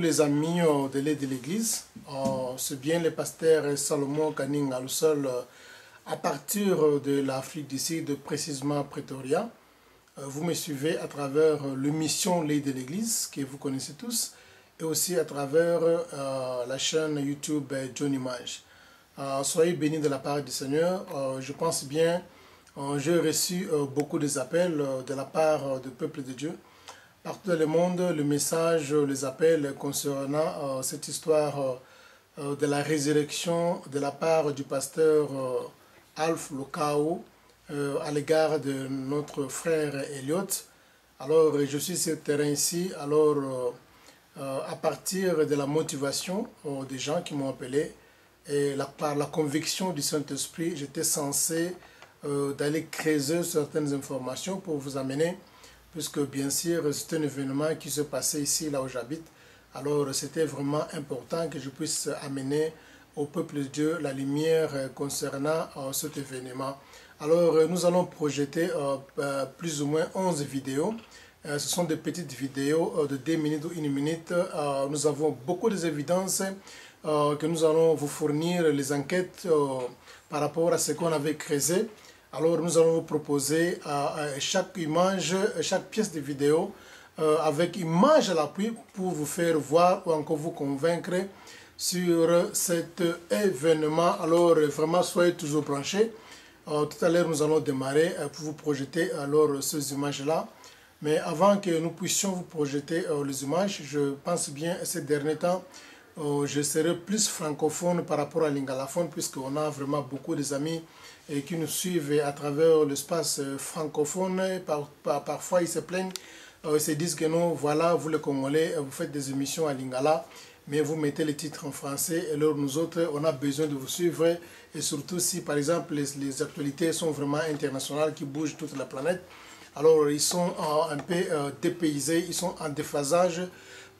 les amis de l'aide de l'Église. C'est bien le pasteur Salomon Kaning Alusol à partir de l'Afrique du Sud, précisément Pretoria. Vous me suivez à travers l'émission L'aide de l'Église, que vous connaissez tous, et aussi à travers la chaîne YouTube Johnny Mage. Soyez bénis de la part du Seigneur. Je pense bien, j'ai reçu beaucoup d'appels de la part du peuple de Dieu. Partout dans le monde, le message, les appels concernant cette histoire de la résurrection de la part du pasteur Alpha Lukau à l'égard de notre frère Elliot. Alors, je suis sur le terrain ici, alors à partir de la motivation des gens qui m'ont appelé et par la conviction du Saint-Esprit, j'étais censé d'aller creuser certaines informations pour vous amener, puisque bien sûr c'est un événement qui se passait ici, là où j'habite. Alors c'était vraiment important que je puisse amener au peuple de Dieu la lumière concernant cet événement. Alors nous allons projeter plus ou moins 11 vidéos. Ce sont des petites vidéos de 2 minutes ou 1 minute. Nous avons beaucoup d'évidences que nous allons vous fournir, les enquêtes par rapport à ce qu'on avait creusé. Alors nous allons vous proposer chaque image, chaque pièce de vidéo avec image à l'appui pour vous faire voir ou encore vous convaincre sur cet événement. Alors vraiment soyez toujours branchés. Tout à l'heure nous allons démarrer pour vous projeter alors ces images-là. Mais avant que nous puissions vous projeter les images, je pense bien ces derniers temps, je serai plus francophone par rapport à l'ingalaphone puisqu'on a vraiment beaucoup d'amis qui nous suivent à travers l'espace francophone. Parfois ils se plaignent, ils se disent que non, voilà, vous les Congolais, vous faites des émissions à lingala, mais vous mettez les titres en français. Et alors nous autres, on a besoin de vous suivre. Et surtout si par exemple les actualités sont vraiment internationales qui bougent toute la planète. Alors ils sont un peu dépaysés, ils sont en déphasage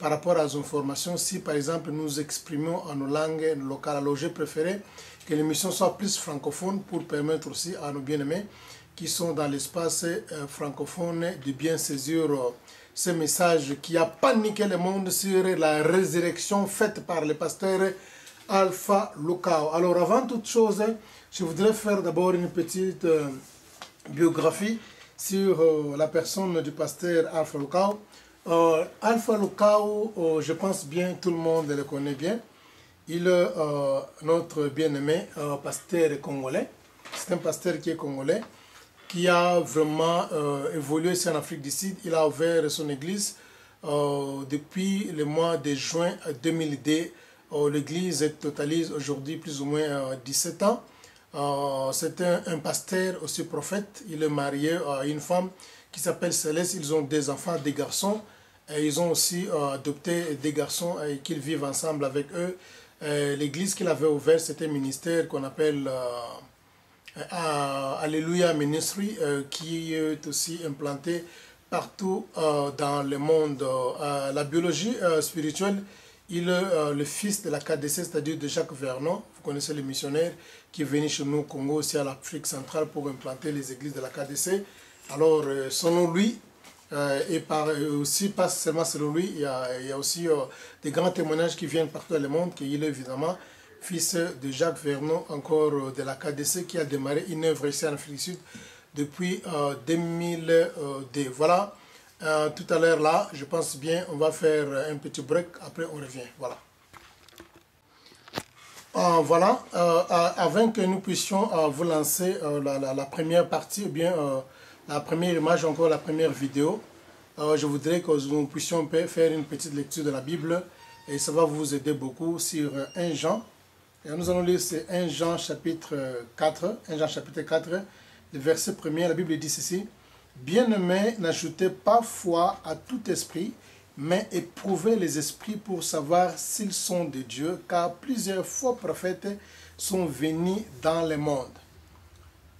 par rapport aux informations. Si par exemple nous exprimons en nos langues locales, alors j'ai préféré que l'émission soit plus francophone pour permettre aussi à nos bien-aimés qui sont dans l'espace francophone de bien saisir ce message qui a paniqué le monde sur la résurrection faite par le pasteur Alpha Lukau. Alors avant toute chose, je voudrais faire d'abord une petite biographie sur la personne du pasteur Alpha Lukau. Alpha Lukau, je pense bien, tout le monde le connaît bien. Il est notre bien-aimé pasteur congolais. C'est un pasteur qui est congolais, qui a vraiment évolué ici en Afrique du Sud. Il a ouvert son église depuis le mois de juin 2002. L'église totalise aujourd'hui plus ou moins 17 ans. C'est un pasteur aussi prophète. Il est marié à une femme qui s'appelle Céleste. Ils ont des enfants, des garçons. Et ils ont aussi adopté des garçons et qu'ils vivent ensemble avec eux. L'église qu'il avait ouverte, c'était un ministère qu'on appelle Alléluia Ministry, qui est aussi implanté partout dans le monde. La biologie spirituelle, il est le fils de la KDC, c'est-à-dire de Jacques Vernon. Vous connaissez le missionnaire qui est venu chez nous au Congo, aussi à l'Afrique centrale, pour implanter les églises de la KDC. Alors, selon lui, et aussi, pas seulement selon lui, il y a aussi des grands témoignages qui viennent partout dans le monde, qu'il est évidemment fils de Jacques Vernon, encore de la KDC, qui a démarré une œuvre ici en Afrique du Sud depuis 2002. Voilà, tout à l'heure là, je pense bien, on va faire un petit break, après on revient. Voilà. Voilà, avant que nous puissions vous lancer la première partie, ou bien la première image, encore la première vidéo, je voudrais que nous puissions faire une petite lecture de la Bible et ça va vous aider beaucoup sur 1 Jean. Et nous allons lire c'est 1 Jean chapitre 4, 1 Jean chapitre 4, le verset 1er, la Bible dit ceci: Bien-aimés, n'ajoutez pas foi à tout esprit, mais éprouvez les esprits pour savoir s'ils sont de Dieu, car plusieurs faux prophètes sont venus dans le monde.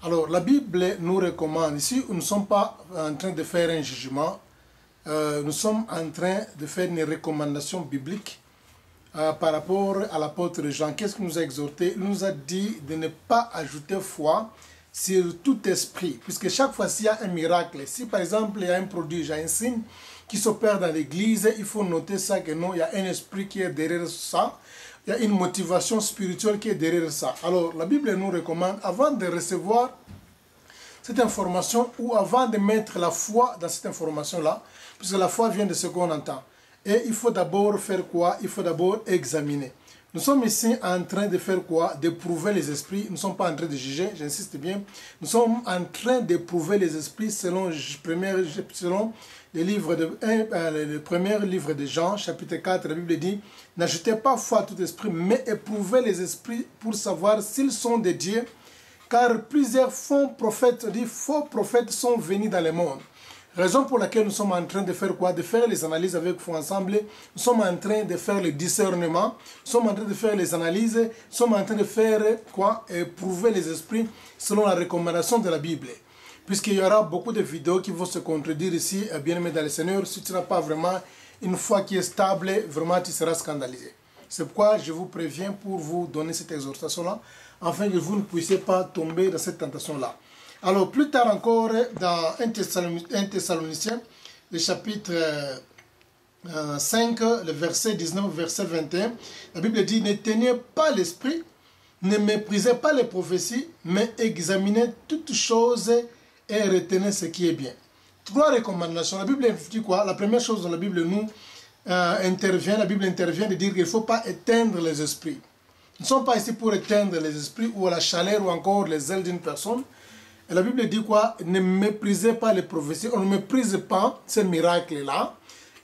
Alors, la Bible nous recommande, ici, nous ne sommes pas en train de faire un jugement, nous sommes en train de faire une recommandation biblique par rapport à l'apôtre Jean. Qu'est-ce qu'il nous a exhorté? Il nous a dit de ne pas ajouter foi sur tout esprit, puisque chaque fois s'il y a un miracle, si par exemple il y a un produit, il y a un signe qui s'opèrent dans l'église, il faut noter ça, que non, il y a un esprit qui est derrière ça. Il y a une motivation spirituelle qui est derrière ça. Alors, la Bible nous recommande, avant de recevoir cette information ou avant de mettre la foi dans cette information-là, puisque la foi vient de ce qu'on entend. Et il faut d'abord faire quoi? Il faut d'abord examiner. Nous sommes ici en train de faire quoi? D'éprouver les esprits. Nous ne sommes pas en train de juger, j'insiste bien. Nous sommes en train d'éprouver les esprits selon le premier livre de Jean, chapitre 4. La Bible dit, n'ajoutez pas foi à tout esprit, mais éprouvez les esprits pour savoir s'ils sont de Dieu. Car plusieurs faux prophètes sont venus dans le monde. Raison pour laquelle nous sommes en train de faire quoi? De faire les analyses avec vous ensemble. Nous sommes en train de faire le discernement. Nous sommes en train de faire les analyses. Nous sommes en train de faire quoi? Éprouver les esprits selon la recommandation de la Bible. Puisqu'il y aura beaucoup de vidéos qui vont se contredire ici, bien aimé dans le Seigneur. Si tu n'as pas vraiment une foi qui est stable, vraiment tu seras scandalisé. C'est pourquoi je vous préviens pour vous donner cette exhortation-là, afin que vous ne puissiez pas tomber dans cette tentation-là. Alors, plus tard encore, dans 1 Thessaloniciens, le chapitre 5, le verset 19, verset 21, la Bible dit, ne tenez pas l'esprit, ne méprisez pas les prophéties, mais examinez toutes choses et retenez ce qui est bien. 3 recommandations. La Bible dit quoi? La première chose dans la Bible nous intervient de dire qu'il ne faut pas éteindre les esprits. Nous ne sommes pas ici pour éteindre les esprits ou la chaleur ou encore les ailes d'une personne. Et la Bible dit quoi? Ne méprisez pas les prophéties. On ne méprise pas ces miracles-là.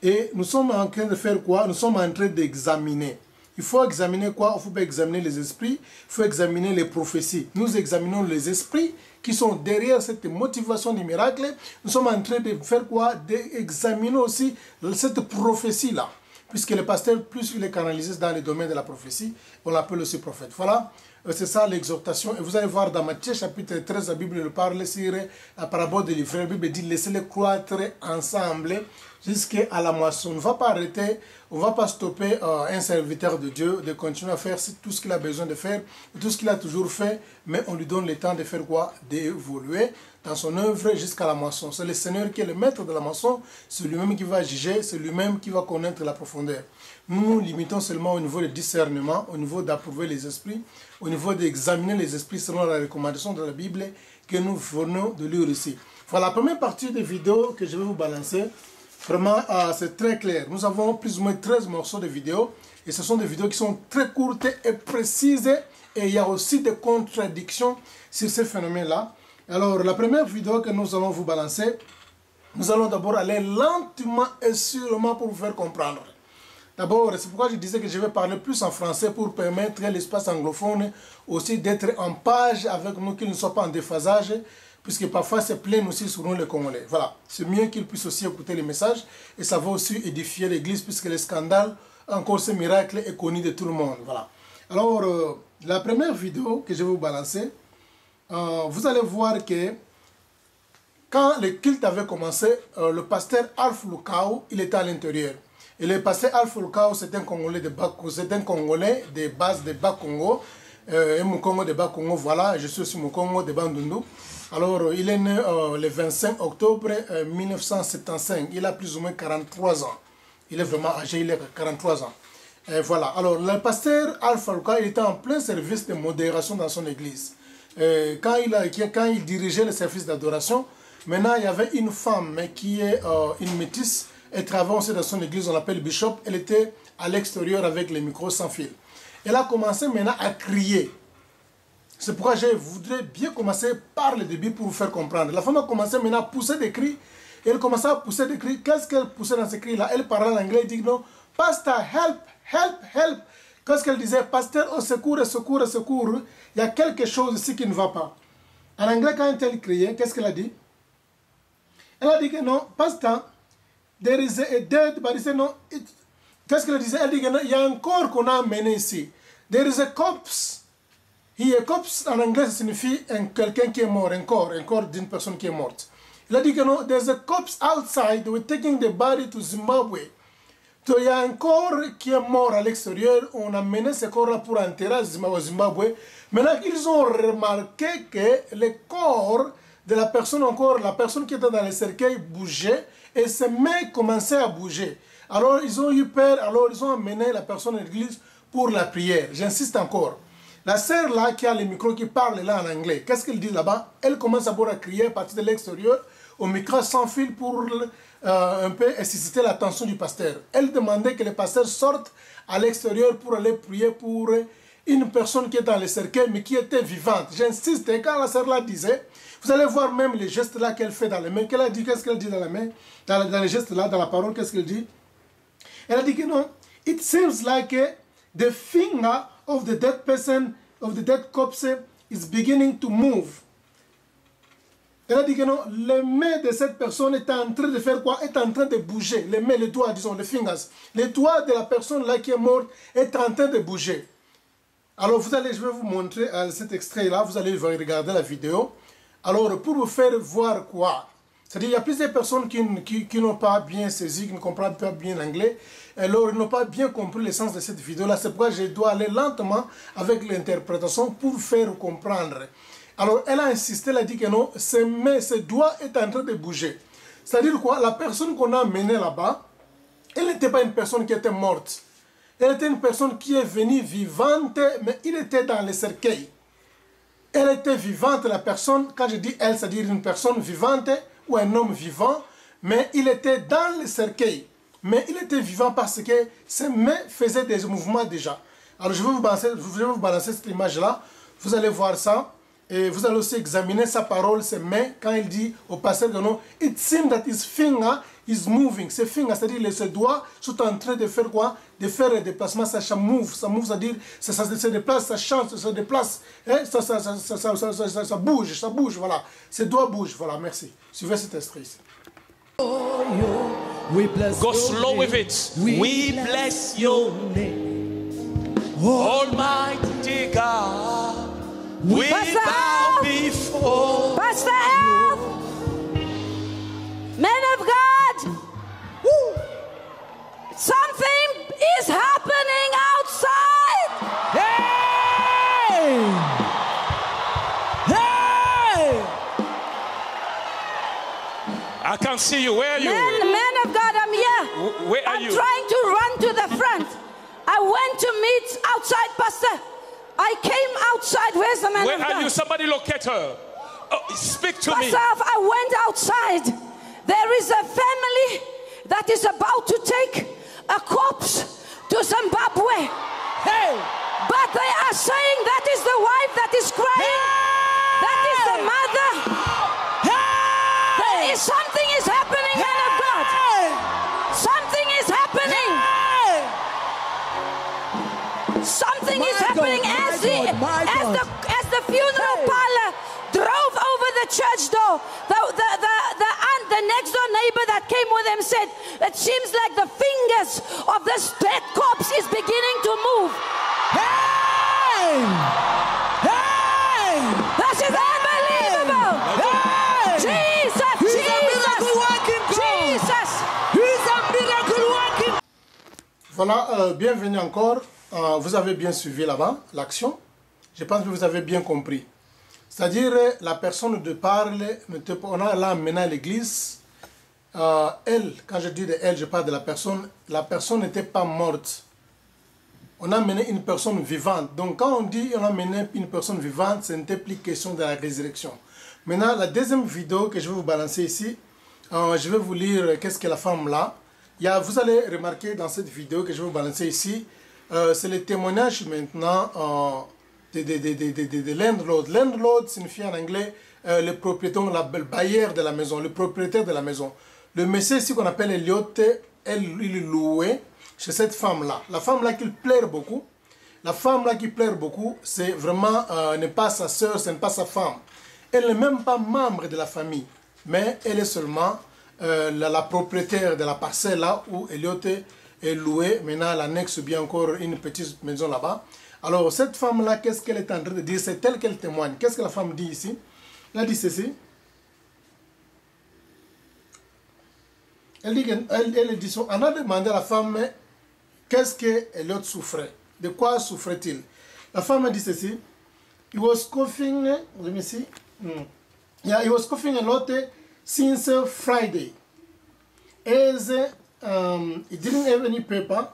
Et nous sommes en train de faire quoi? Nous sommes en train d'examiner. Il faut examiner quoi? Il faut pas examiner les esprits. Il faut examiner les prophéties. Nous examinons les esprits qui sont derrière cette motivation du miracle. Nous sommes en train de faire quoi? D'examiner aussi cette prophétie-là. Puisque le pasteur, plus il est canalisé dans le domaine de la prophétie, on l'appelle aussi prophète. Voilà, c'est ça l'exhortation. Et vous allez voir dans Matthieu chapitre 13, la Bible nous parle sur la parabole de l'ivraie. La Bible dit, laissez-les croître ensemble jusqu'à la moisson. On ne va pas arrêter, on ne va pas stopper un serviteur de Dieu de continuer à faire tout ce qu'il a besoin de faire, tout ce qu'il a toujours fait, mais on lui donne le temps de faire quoi? D'évoluer dans son œuvre jusqu'à la moisson. C'est le Seigneur qui est le maître de la moisson, c'est lui-même qui va juger, c'est lui-même qui va connaître la profondeur. Nous nous limitons seulement au niveau du discernement, au niveau d'approuver les esprits, au niveau d'examiner les esprits selon la recommandation de la Bible que nous venons de lire ici. Voilà la première partie des vidéos que je vais vous balancer. Vraiment, c'est très clair. Nous avons plus ou moins 13 morceaux de vidéos et ce sont des vidéos qui sont très courtes et précises et il y a aussi des contradictions sur ces phénomènes-là. Alors, la première vidéo que nous allons vous balancer, nous allons d'abord aller lentement et sûrement pour vous faire comprendre. D'abord, c'est pourquoi je disais que je vais parler plus en français pour permettre à l'espace anglophone aussi d'être en page avec nous, qu'ils ne soient pas en déphasage, puisque parfois c'est plein aussi sur nous les Congolais. Voilà, c'est mieux qu'ils puissent aussi écouter les messages et ça va aussi édifier l'Église, puisque le scandale, encore ce miracle est connu de tout le monde. Voilà. Alors, la première vidéo que je vais vous balancer, vous allez voir que quand le culte avait commencé, le pasteur Alpha Lukao, il était à l'intérieur. Et le pasteur Alpha Lukao, c'est un Congolais de base de Bas-Congo, Mukongo de Bas-Congo, voilà, je suis aussi Mukongo de Bandundu. Alors, il est né le 25 octobre 1975, il a plus ou moins 43 ans. Il est vraiment âgé, il a 43 ans. Et voilà, alors le pasteur Alpha Lukao, il était en plein service de modération dans son église. Quand il dirigeait le service d'adoration, maintenant il y avait une femme qui est une métisse, elle travaille aussi dans son église, on l'appelle Bishop, elle était à l'extérieur avec les micros sans fil. Elle a commencé maintenant à crier. C'est pourquoi je voudrais bien commencer par le début pour vous faire comprendre. La femme a commencé maintenant à pousser des cris, et elle commençait à pousser des cris. Qu'est-ce qu'elle poussait dans ces cris-là? Elle parlait en anglais, elle dit non, Pasteur, help, help, help. Qu'est-ce qu'elle disait? Pasteur, au secours, secours, secours. Il y a quelque chose ici qui ne va pas. En anglais, quand elle criait, qu'est-ce qu'elle a dit? Elle a dit que non, Pasteur, there is a dead body. Non, qu'est-ce qu'elle disait? Elle dit que non, il y a un corps qu'on a amené ici. There is a corpse. Here, corpse en anglais, ça signifie quelqu'un qui est mort, un corps d'une personne qui est morte. Il a dit que non, there's a corpse outside, we're taking the body to Zimbabwe. Il y a un corps qui est mort à l'extérieur, on a mené ce corps-là pour enterrer au Zimbabwe. Maintenant, ils ont remarqué que le corps de la personne encore, la personne qui était dans le cercueil bougeait et ses mains commençaient à bouger. Alors ils ont eu peur, alors ils ont amené la personne à l'église pour la prière. J'insiste encore. La sœur là qui a le micro qui parle là en anglais, qu'est-ce qu'elle dit là-bas? Elle commence d'abord à crier à partir de l'extérieur au micro sans fil pour un peu susciter l'attention du pasteur. Elle demandait que le pasteur sorte à l'extérieur pour aller prier pour une personne qui est dans le cercueil mais qui était vivante. J'insiste, et quand la sœur là disait, vous allez voir même les gestes là qu'elle fait dans les mains. Qu'elle a dit, qu'est-ce qu'elle dit dans la main, dans les gestes là, dans la parole, qu'est-ce qu'elle dit? Elle a dit que non, it seems like the finger of the dead person, of the dead corpse is beginning to move. Elle a dit que non, les mains de cette personne est en train de faire quoi? Est en train de bouger. Les mains, les doigts, disons, les fingers. Les doigts de la personne là qui est morte est en train de bouger. Alors je vais vous montrer cet extrait là, vous allez regarder la vidéo. Alors pour vous faire voir quoi? C'est-à-dire il y a plusieurs personnes qui n'ont pas bien saisi, qui ne comprennent pas bien l'anglais. Alors ils n'ont pas bien compris le sens de cette vidéo là. C'est pourquoi je dois aller lentement avec l'interprétation pour faire comprendre. Alors elle a insisté, elle a dit que non, ses mains, ses doigts est en train de bouger. C'est-à-dire quoi? La personne qu'on a amenée là-bas, elle n'était pas une personne qui était morte. Elle était une personne qui est venue vivante, mais il était dans le cercueil. Elle était vivante, la personne, quand je dis elle, c'est-à-dire une personne vivante ou un homme vivant, mais il était dans le cercueil. Mais il était vivant parce que ses mains faisaient des mouvements déjà. Alors je vais vous balancer cette image-là, vous allez voir ça. Et vous allez aussi examiner sa parole, ses mains, quand il dit au pasteur que non, it seems that his finger is moving. Ses fingers, c'est-à-dire ses doigts, sont en train de faire quoi? De faire un déplacement, ça move, c'est-à-dire ça se déplace, ça change, ça se déplace, hein? Ça bouge, voilà. Ses doigts bougent, voilà, merci. Suivez cet extrait ici. Go slow with it. We bless your name, Almighty God. We bow before Pastor Elf, men of God, something is happening outside. Hey! Hey! I can't see you. Where are you? Men of God, I'm here. Where are I'm you? trying to run to the front. I went to meet outside, Pastor. I came outside. Where's the man Where of are God? you? Somebody locate her. Oh, speak to me. Pastor, I went outside. There is a family that is about to take a corpse to Zimbabwe. Hey! But they are saying that is the wife that is crying. Hey! That is the mother. Hey! There is something is happening, man of God. Hey! Something is happening. Hey! Something is My happening God, as the funeral parlor drove over the church door. The next door neighbor that came with them said, it seems like the fingers of this dead corpse is beginning to move. Hey! Hey! This is unbelievable. Hey! Jesus, He's a miracle working God. Jesus. He's a miracle working. Voilà, bienvenue encore. Vous avez bien suivi là-bas l'action. Je pense que vous avez bien compris. C'est-à-dire, la personne de parle, on a là maintenant à l'église. Elle, quand je dis de elle, je parle de la personne n'était pas morte. On a mené une personne vivante. Donc quand on dit on a mené une personne vivante, ce n'était plus question de la résurrection. Maintenant, la deuxième vidéo que je vais vous balancer ici, je vais vous lire qu'est-ce que la femme là. Vous allez remarquer dans cette vidéo que je vais vous balancer ici, c'est le témoignage maintenant de landlord. Landlord signifie en anglais le propriétaire, le bailleur de la maison, le propriétaire de la maison. Le monsieur ici qu'on appelle Elliot, il louait chez cette femme-là. La femme-là qui pleure beaucoup. La femme-là qui pleure beaucoup, c'est vraiment, n'est pas sa soeur, ce n'est pas sa femme. Elle n'est même pas membre de la famille, mais elle est seulement la propriétaire de la parcelle là où Elliot est loué. Maintenant, elle annexe bien encore une petite maison là-bas. Alors, cette femme-là, qu'est-ce qu'elle est en train de dire? C'est elle qu'elle témoigne. Qu'est-ce que la femme dit ici? Elle dit ceci. Elle dit, on a demandé à la femme qu'est-ce que Elliot souffrait. De quoi souffrait-il? La femme a dit ceci. He was coughing. Let me see. Yeah, he was coughing a lot since Friday. As he didn't have any paper,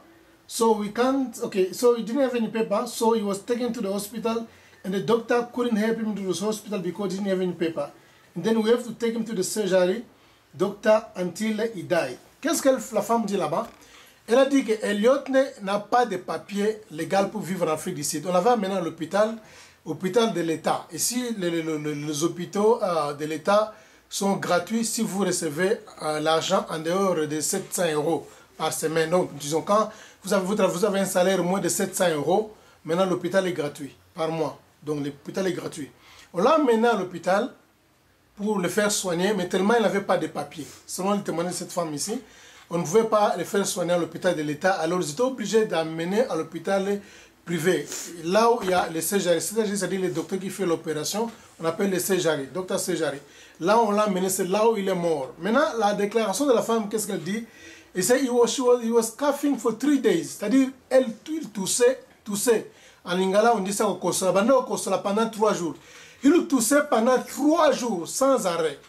so we can't. Okay, so he didn't have any paper, so he was taken to the hospital, and the doctor couldn't help him to the hospital because he didn't have any paper. And then we have to take him to the surgery, doctor, until he died. Qu'est-ce que la femme dit là-bas? Elle a dit que Elliot n'a pas de papier légal pour vivre en Afrique du Sud. On la va maintenant à l'hôpital, hôpital de l'État. Ici, les hôpitaux de l'État sont gratuits si vous recevez l'argent en dehors de 700 € par semaine. Donc, disons, quand vous avez un salaire moins de 700 €, maintenant l'hôpital est gratuit par mois. Donc, l'hôpital est gratuit. On l'a amené à l'hôpital pour le faire soigner, mais tellement il n'avait pas de papier. Selon le témoignage de cette femme ici, on ne pouvait pas le faire soigner à l'hôpital de l'État, alors ils étaient obligés d'amener à l'hôpital privé. Là où il y a les CJARI, c'est-à-dire le docteur qui fait l'opération, on appelle les CJARI, docteur CJARI. Là où on l'a amené, c'est là où il est mort. Maintenant, la déclaration de la femme, qu'est-ce qu'elle dit? Elle dit, he was coughing for 3 days, c'est-à-dire il toussait. En lingala, on dit ça au Kosola, pendant 3 jours. Il toussait pendant 3 jours, sans arrêt.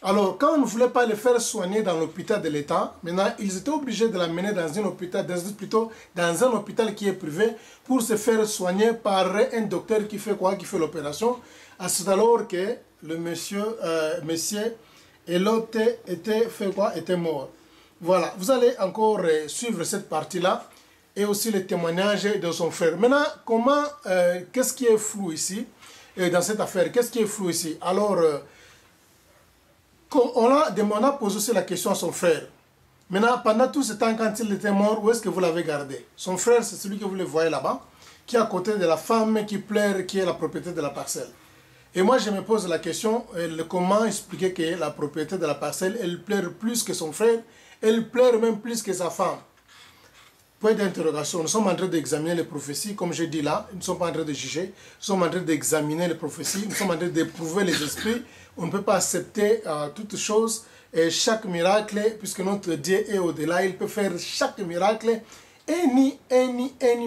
Alors, quand on ne voulait pas le faire soigner dans l'hôpital de l'État, maintenant, ils étaient obligés de l'amener dans un hôpital, plutôt dans un hôpital qui est privé, pour se faire soigner par un docteur qui fait quoi? Qui fait l'opération. À ce alors que le monsieur Elliot était mort. Voilà, vous allez encore suivre cette partie-là et aussi le témoignage de son frère. Maintenant, qu'est-ce qui est flou ici, dans cette affaire? Qu'est-ce qui est flou ici? Alors, on a posé aussi la question à son frère. Maintenant, pendant tout ce temps, quand il était mort, où est-ce que vous l'avez gardé? Son frère, c'est celui que vous le voyez là-bas, qui est à côté de la femme qui pleure, qui est la propriété de la parcelle. Et moi, je me pose la question, comment expliquer que la propriété de la parcelle, elle pleure plus que son frère, elle pleure même plus que sa femme? Point d'interrogation. Nous sommes en train d'examiner les prophéties, comme je dis là, nous ne sommes pas en train de juger, nous sommes en train d'examiner les prophéties, nous sommes en train d'éprouver les esprits. On ne peut pas accepter toutes choses et chaque miracle, puisque notre Dieu est au-delà, il peut faire chaque miracle, any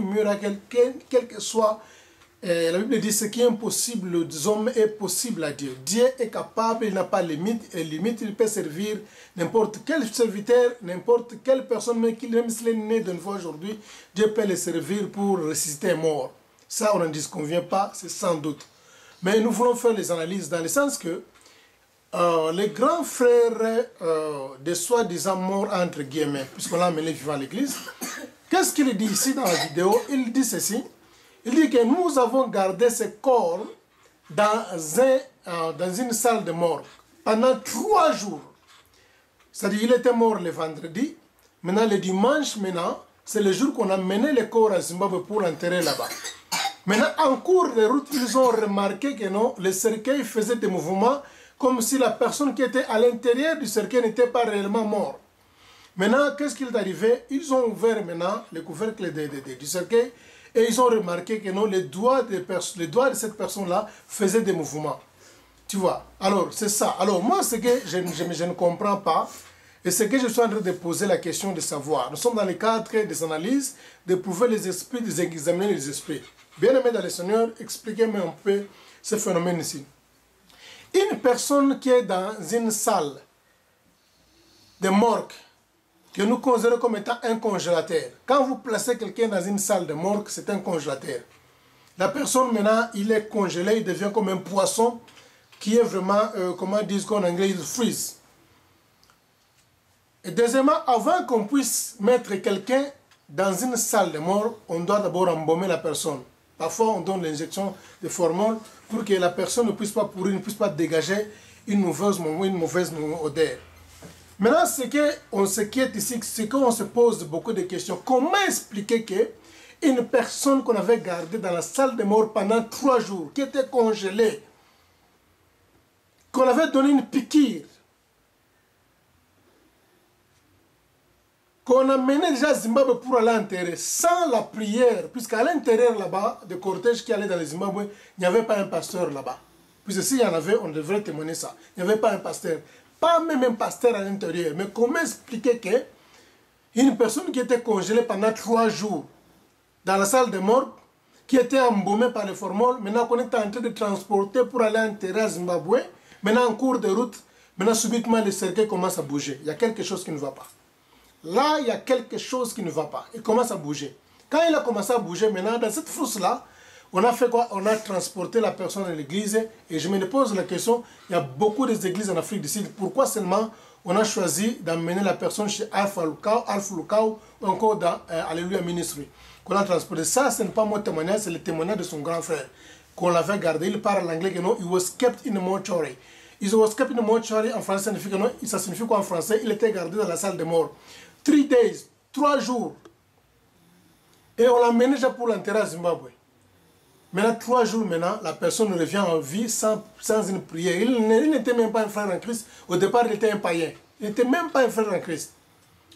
miracle, quel que soit. La Bible dit ce qui est impossible aux hommes est possible à Dieu. Dieu est capable, il n'a pas de limite, il peut servir n'importe quel serviteur, n'importe quelle personne, même s'il est né de nouveau aujourd'hui, Dieu peut le servir pour ressusciter un mort. Ça, on n'en disconvient pas, c'est sans doute. Mais nous voulons faire les analyses dans le sens que les grands frères des soi-disant morts, entre guillemets, puisqu'on l'a amené vivant à l'église, qu'est-ce qu'il dit ici dans la vidéo? Il dit ceci. Il dit que nous avons gardé ce corps dans une salle de mort pendant 3 jours. C'est-à-dire qu'il était mort le vendredi. Maintenant, le dimanche, c'est le jour qu'on a mené le corps à Zimbabwe pour l'enterrer là-bas. Maintenant, en cours de route, ils ont remarqué que non, le cercueil faisait des mouvements comme si la personne qui était à l'intérieur du cercueil n'était pas réellement morte. Maintenant, qu'est-ce qu'il est arrivé? Ils ont ouvert maintenant le couvercle du cercueil. Et ils ont remarqué que non, les doigts de cette personne-là faisaient des mouvements. Tu vois? Alors, c'est ça. Alors, moi, ce que je ne comprends pas, et ce que je suis en train de poser la question de savoir. Nous sommes dans le cadre des analyses, de prouver les esprits, d'examiner les esprits. Bien-aimés dans le Seigneur, expliquez-moi un peu ce phénomène ici. Une personne qui est dans une salle de morgue, que nous considérons comme étant un congélateur. Quand vous placez quelqu'un dans une salle de morgue, c'est un congélateur. La personne maintenant, il est congelé, il devient comme un poisson qui est vraiment, comment disent en anglais, il freeze. Et deuxièmement, avant qu'on puisse mettre quelqu'un dans une salle de mort, on doit d'abord embaumer la personne. Parfois, on donne l'injection de formol pour que la personne ne puisse pas pourrir, ne puisse pas dégager une mauvaise odeur. Maintenant, ce qui est ici, c'est qu'on se pose beaucoup de questions. Comment expliquer qu'une personne qu'on avait gardée dans la salle de mort pendant 3 jours, qui était congelée, qu'on avait donné une piqûre, qu'on a mené déjà à Zimbabwe pour aller enterrer, sans la prière, puisqu'à l'intérieur là-bas, de cortège qui allait dans le Zimbabwe, il n'y avait pas un pasteur là-bas. Puisque s'il y en avait, on devrait témoigner ça. Il n'y avait pas un pasteur. Pas même un pasteur à l'intérieur. Mais comment expliquer qu'une personne qui était congelée pendant 3 jours dans la salle de mort, qui était embaumée par le formol, maintenant qu'on est en train de transporter pour aller enterrer à Zimbabwe, Maintenant, en cours de route, maintenant, subitement, le cercueil commence à bouger. Il y a quelque chose qui ne va pas. Là, il y a quelque chose qui ne va pas. Il commence à bouger. Quand il a commencé à bouger, maintenant, dans cette frousse-là, on a fait quoi? On a transporté la personne à l'église. Et je me pose la question, il y a beaucoup d'églises en Afrique du Sud. Pourquoi seulement on a choisi d'amener la personne chez Alpha Lukau ou encore dans Alléluia Ministry qu'on a transporté? Ça, ce n'est pas mon témoignage, c'est le témoignage de son grand frère qu'on l'avait gardé. Il parle l'anglais que non, he was kept in a mortuary. He was kept in a mortuary en français, ça signifie quoi en français? Il était gardé dans la salle de mort. 3 days, 3 jours. Et on l'a mené déjà pour l'enterrer à Zimbabwe. Maintenant, 3 jours maintenant, la personne revient en vie sans une prière. Il n'était même pas un frère en Christ. Au départ, il était un païen. Il n'était même pas un frère en Christ.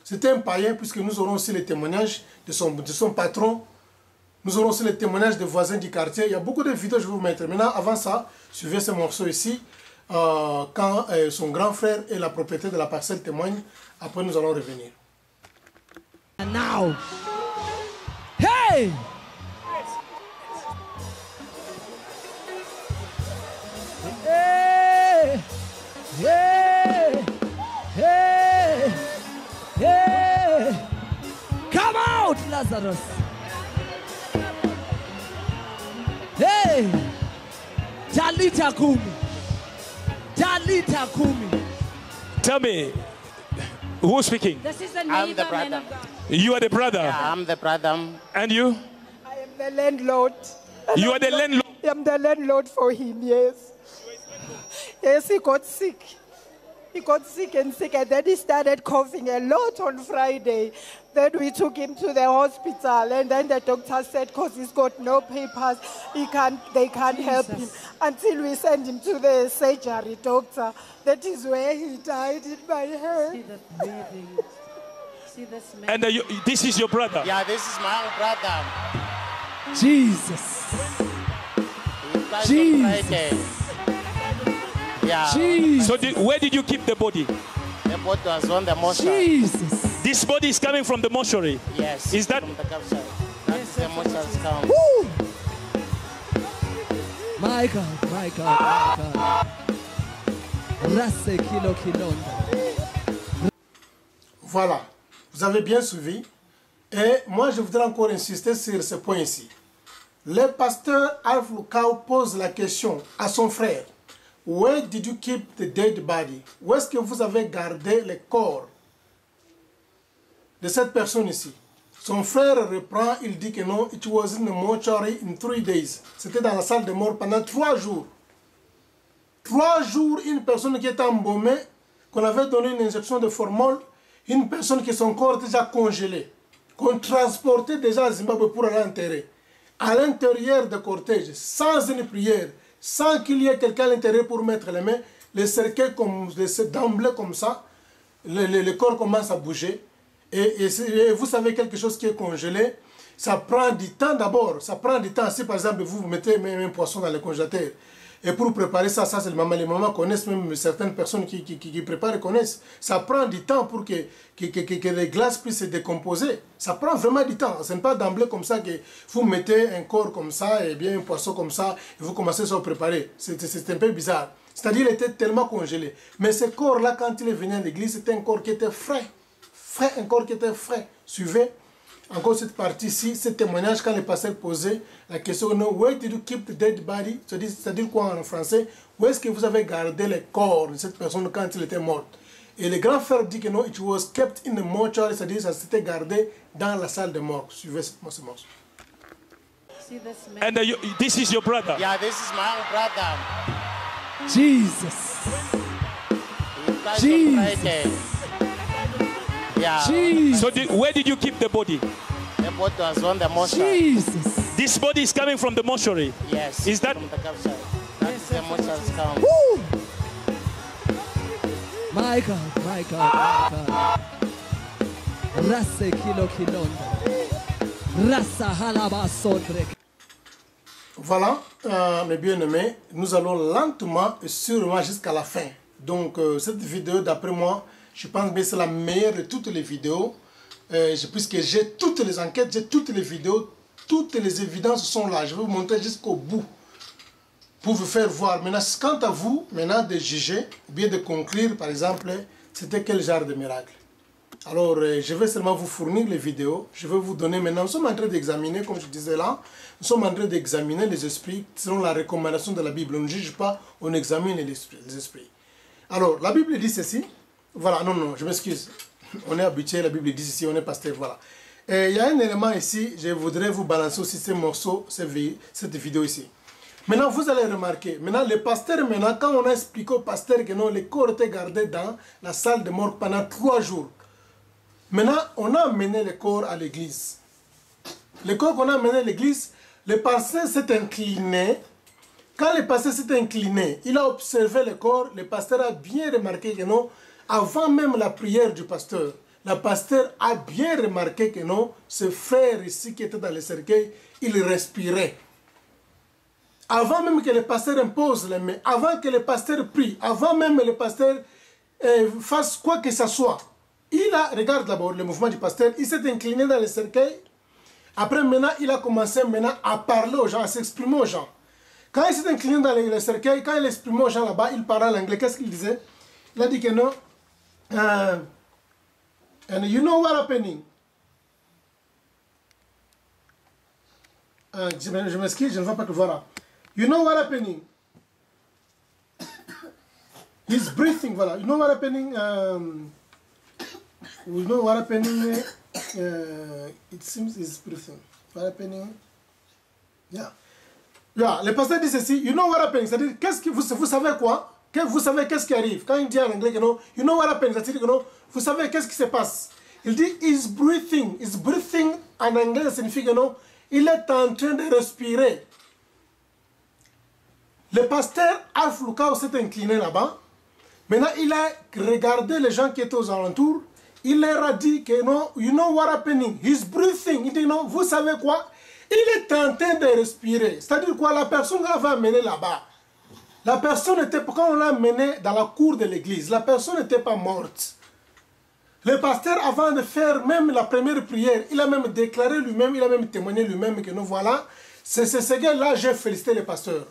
C'était un païen, puisque nous aurons aussi les témoignages de son patron. Nous aurons aussi les témoignages des voisins du quartier. Il y a beaucoup de vidéos que je vais vous mettre. Maintenant, avant ça, suivez ce morceau ici. Quand son grand frère et la propriétaire de la parcelle témoignent. Après, nous allons revenir. And now, hey! Hey! Hey! Hey! Hey! Come out, Lazarus! Hey! Talita Kumi! Talita Kumi! Tell me, who's speaking? This is the I'm the neighbor, man brother. of God. You are the brother. Yeah, I'm the brother. And you? I am the landlord. You are the landlord. I am the landlord for him, yes. Yes, he got sick. He got sick, and then he started coughing a lot on Friday. Then we took him to the hospital, and then the doctor said, because he's got no papers, they can't help him until we send him to the surgery doctor. That is where he died in my See hand. the breathing. See this man. And this is your brother. Yeah, this is my young brother. Jesus! He died on Jesus. Friday. Yeah, Jesus! So where did you keep the body? the body was on the mortuary. Jesus! This body is coming from the mortuary. Yes. Is that- from the capsule? That's the mortuary's come. Woo! My God, my God, my God. Rase kilo kilonda. Voilà, vous avez bien suivi. Et moi, je voudrais encore insister sur ce point ici. Le pasteur Alpha Lukau pose la question à son frère. Where did you keep the dead body? Où est-ce que vous avez gardé le corps de cette personne ici? Son frère reprend, il dit que non, it was in the mortuary in 3 days. C'était dans la salle de mort pendant 3 jours. 3 jours, une personne qui était embaumée, qu'on avait donné une injection de formol, une personne qui son corps était déjà congelé, qu'on transportait déjà à Zimbabwe pour aller enterrer. À l'intérieur du cortège, sans une prière, sans qu'il y ait quelqu'un à l'intérieur pour mettre les mains, les cercueils d'emblée comme ça, le corps commence à bouger. Et vous savez quelque chose qui est congelé, ça prend du temps d'abord. Ça prend du temps. Si par exemple vous mettez un poisson dans le congélateur, et pour préparer ça, ça c'est les mamans connaissent, même certaines personnes qui préparent connaissent. Ça prend du temps pour que les glaces puissent se décomposer. Ça prend vraiment du temps. Ce n'est pas d'emblée comme ça que vous mettez un corps comme ça, et bien un poisson comme ça, et vous commencez à se préparer. C'est un peu bizarre. C'est-à-dire qu'il était tellement congelé. Mais ce corps-là, quand il est venu à l'église, c'était un corps qui était frais. Un corps qui était frais. Suivez encore cette partie-ci, ce témoignage, quand le pasteur posait la question, no, where did you keep the dead body? C'est-à-dire quoi en français? Où est-ce que vous avez gardé le corps de cette personne quand il était mort? Et le grand frère dit que non, it was kept in the mortuary, c'est-à-dire que ça s'était gardé dans la salle de mort. Suivez ce morceau. See this man. And this is your brother. Yeah, this is my young brother. Jesus! He died on Jesus. Friday. Yeah, Jesus! So where did you keep the body? the body was on the mortuary. Jesus! This body is coming from the mortuary. Yes. Is that- from the capsule? That's the mortuary's come. Woo! My God, my God, my God. Rase kilo kilonda. Rasa halaba sondre. Voilà, mes bien-aimés, nous allons lentement et sûrement jusqu'à la fin. Donc, cette vidéo, d'après moi, je pense que c'est la meilleure de toutes les vidéos. Puisque j'ai toutes les enquêtes, j'ai toutes les vidéos, toutes les évidences sont là. Je vais vous montrer jusqu'au bout. pour vous faire voir. Maintenant, quant à vous, maintenant de juger, ou bien de conclure, par exemple, c'était quel genre de miracle. Alors, je vais seulement vous fournir les vidéos. Je vais vous donner maintenant, nous sommes en train d'examiner, comme je disais là, nous sommes en train d'examiner les esprits selon la recommandation de la Bible. On ne juge pas, on examine les esprits. Alors, la Bible dit ceci. Voilà, non, je m'excuse. On est habitué, la Bible dit ceci, on est pasteur, voilà. Et il y a un élément ici, je voudrais vous balancer aussi ce morceau, cette vidéo ici. Maintenant, vous allez remarquer, maintenant, les pasteurs, maintenant, quand on a expliqué aux pasteurs que non, les corps étaient gardés dans la salle de mort pendant 3 jours. Maintenant, on a amené les corps à l'église. Les corps qu'on a amené à l'église, le pasteur s'est incliné. Quand le pasteur s'est incliné, il a observé le corps, le pasteur a bien remarqué que non, avant même la prière du pasteur, le pasteur a bien remarqué que non, ce frère ici qui était dans le cercueil, il respirait. Avant même que le pasteur impose les mains, avant que le pasteur prie, avant même que le pasteur fasse quoi que ce soit, il a, regarde d'abord le mouvement du pasteur, il s'est incliné dans le cercueil. Après maintenant, il a commencé maintenant à parler aux gens, à s'exprimer aux gens. Quand il s'est incliné dans le cercueil, quand il exprimait aux gens là-bas, il parlait en anglais. Qu'est-ce qu'il disait? Il a dit que non. And you know what happening? Je m'excuse, je ne vois pas que voilà. You know what happening? He's breathing, voilà. You know what happening? You know what happening? It seems he's breathing. What happening? Yeah. Yeah. Le pasteur dit ceci. You know what happening? C'est-à-dire, vous savez quoi? Vous savez qu'est-ce qui arrive? Quand il dit en anglais que non, you know what happening? C'est-à-dire que non, vous savez qu'est-ce qui se passe? Il dit, he's breathing. He's breathing en anglais, ça signifie que non, il est en train de respirer. Le pasteur Alf Lukao s'est incliné là-bas. Maintenant, il a regardé les gens qui étaient aux alentours. Il leur a dit que non, you know what happening? He's breathing. Il dit non, vous savez quoi? Il est en train de respirer. C'est-à-dire quoi? La personne qu'on va amener là-bas. La personne était, quand on l'a amené dans la cour de l'église, la personne n'était pas morte. Le pasteur, avant de faire même la première prière, il a même déclaré lui-même, il a même témoigné lui-même que non, voilà, c'est ce gars-là, j'ai félicité le pasteur.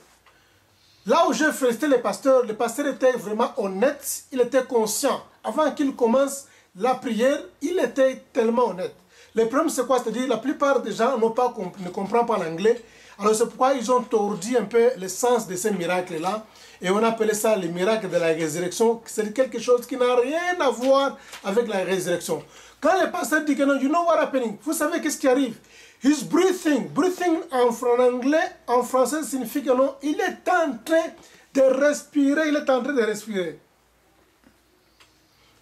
Là où j'ai félicité le pasteur était vraiment honnête, il était conscient. Avant qu'il commence la prière, il était tellement honnête. Le problème, c'est quoi? C'est-à-dire la plupart des gens ne comprennent pas l'anglais. Alors c'est pourquoi ils ont tordu un peu le sens de ces miracles-là. Et on appelait ça le miracle de la résurrection. C'est quelque chose qui n'a rien à voir avec la résurrection. Quand le pasteur dit que non, you know what happening? Vous savez qu'est-ce qui arrive? He's breathing. Breathing en anglais, en français, signifie que non, il est en train de respirer. Il est en train de respirer.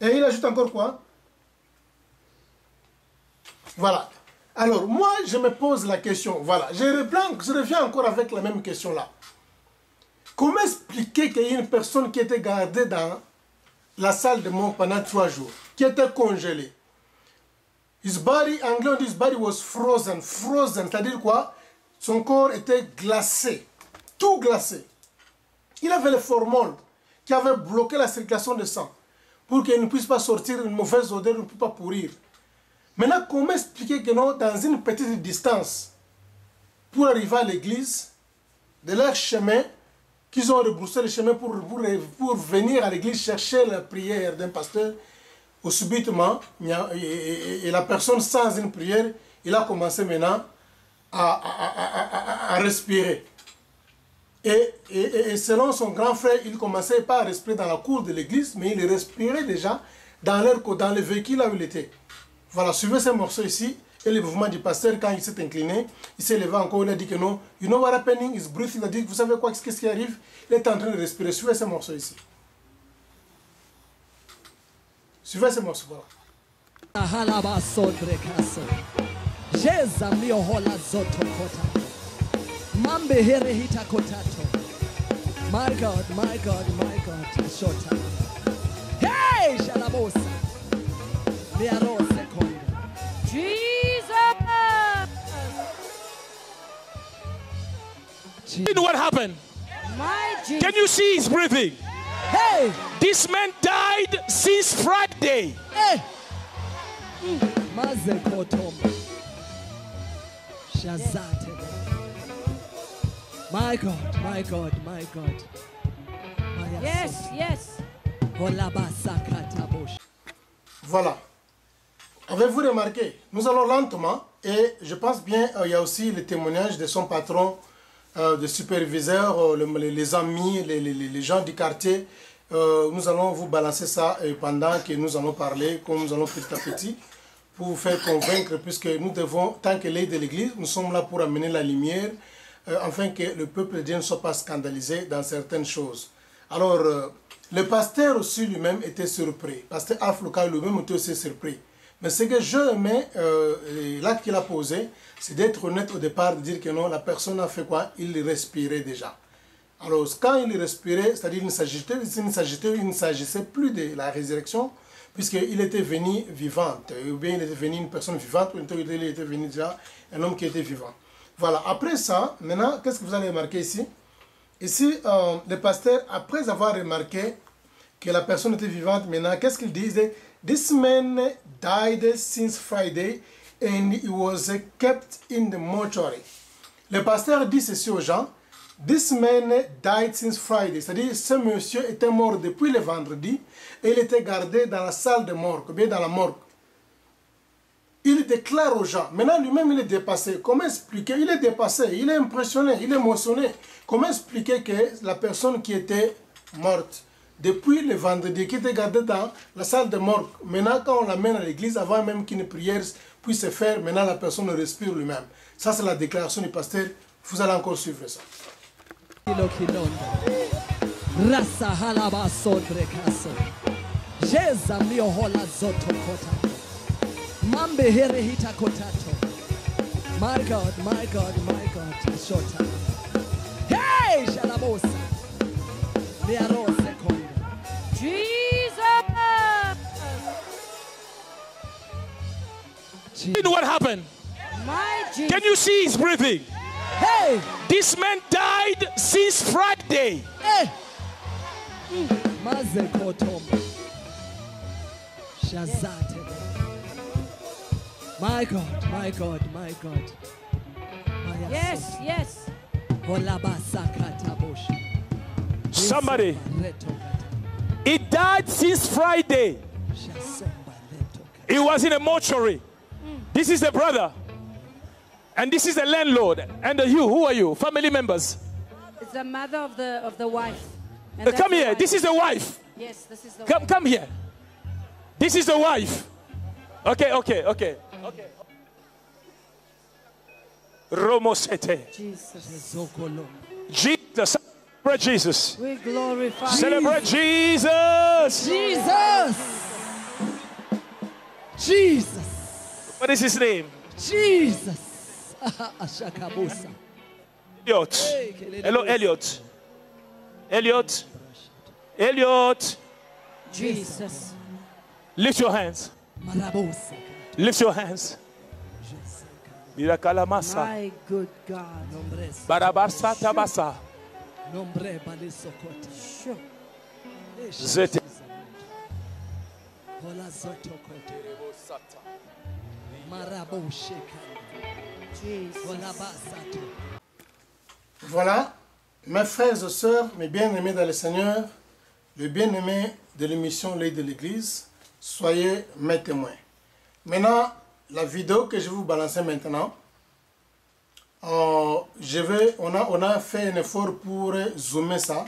Et il ajoute encore quoi? Voilà. Alors, moi, je me pose la question. Voilà. Je reviens encore avec la même question là. Comment expliquer qu'il y a une personne qui était gardée dans la salle de mort pendant 3 jours, qui était congelée? His body, en anglais on dit his body was frozen. Frozen, c'est-à-dire quoi? Son corps était glacé. Tout glacé. Il avait le formol qui avait bloqué la circulation de sang pour qu'il ne puisse pas sortir une mauvaise odeur, ne puisse pas pourrir. Maintenant, comment expliquer que non, dans une petite distance, pour arriver à l'église, de leur chemin, qu'ils ont rebroussé le chemin pour venir à l'église chercher la prière d'un pasteur, au subitement, et la personne sans une prière, il a commencé maintenant à respirer. Et selon son grand frère, il ne commençait pas à respirer dans la cour de l'église, mais il respirait déjà dans le véhicule là où il était. Voilà, suivez ce morceau ici, et le mouvement du pasteur, quand il s'est incliné, il s'est levé encore, il a dit que non, you know what happening, is breathing, il a dit, vous savez quoi, qu'est-ce qui arrive? Il est en train de respirer, suivez ce morceau ici. Suivez ce morceau, voilà. My God, my God, my God, Shota. Hey, Shalabosa. Jesus! You know what happened? My Jesus! Can you see he's breathing? Hey! This man died since Friday. Hey! Mazekotom. Shazate. My God, my God, my God. Yes, yes. Voilà. Avez-vous remarqué? Nous allons lentement et je pense bien il y a aussi le témoignage de son patron, de superviseur, les amis, les gens du quartier. Nous allons vous balancer ça pendant que nous allons parler, comme nous allons petit à petit, pour vous faire convaincre, puisque nous devons, tant que l'aide de l'Église, nous sommes là pour amener la lumière, afin que le peuple de Dieu ne soit pas scandalisé dans certaines choses. Alors, le pasteur aussi lui-même était surpris. Pasteur Alf Luka lui-même était aussi surpris. Mais ce que je aimais, l'acte qu'il a posé, c'est d'être honnête au départ, de dire que non, la personne a fait quoi? Il respirait déjà. Alors, quand il respirait, c'est-à-dire qu'il ne s'agissait plus de la résurrection, puisqu'il était venu vivante, ou bien il était venu une personne vivante, ou il était venu déjà un homme qui était vivant. Voilà, après ça, maintenant, qu'est-ce que vous allez remarquer ici? Ici, le pasteur, après avoir remarqué que la personne était vivante, maintenant, qu'est-ce qu'il dit? This man died since Friday and he was kept in the mortuary. Le pasteur dit ceci aux gens. This man died since Friday. C'est-à-dire, ce monsieur était mort depuis le vendredi et il était gardé dans la salle de morgue, ou bien dans la morgue. Il déclare aux gens. Maintenant, lui-même, il est dépassé. Comment expliquer? Il est dépassé, il est impressionné, il est émotionné. Comment expliquer que la personne qui était morte depuis le vendredi, qui était gardée dans la salle de morgue, maintenant, quand on l'amène à l'église, avant même qu'une prière puisse se faire, maintenant, la personne respire lui-même. Ça, c'est la déclaration du pasteur. Vous allez encore suivre ça. Rasa halaba sodre kaso. Jeza mio hola zoto kota. Mambe here hita kotato. My God, my God, my God. Shota. Hey, shalabosa. Learose konda. Jesus. You know what happened? My Jesus. Can you see he's breathing? Hey, This man died since Friday. hey. Maze kotomba. Shazate. My God, my God, my God. Maya Yes, soto. yes. Holabasa katabosha. Somebody, Retokata. he died since Friday. Shasomba retokata. He was in a mortuary. This is the brother. And this is the landlord. And you, who are you? Family members. It's the mother of the wife. And that's Come the here. wife. This is the wife. Yes, this is the Come, wife. come here. This is the wife. Okay. Romosete. Jesus. Zokolo. Jesus. Celebrate Jesus. We glorify you. Celebrate Jesus. Jesus. Jesus. What is his name? Jesus. Ashakabusa. Elliot. Hello, Elliot. Elliot. Jesus. Lift your hands. Marabusa. Lift your hands. Mirakalamasa. My good God. Nombres. Barabarsa tabasa. Nombre balisokota. Sure. Zete. Hola zotokota. Marabushika. Jesus. Hola basato. Voilà, mes frères et sœurs, mes bien-aimés dans le Seigneur, les bien-aimés de l'émission L'œil de l'Église, soyez mes témoins. Maintenant, la vidéo que je vais vous balancer maintenant, on a fait un effort pour zoomer ça.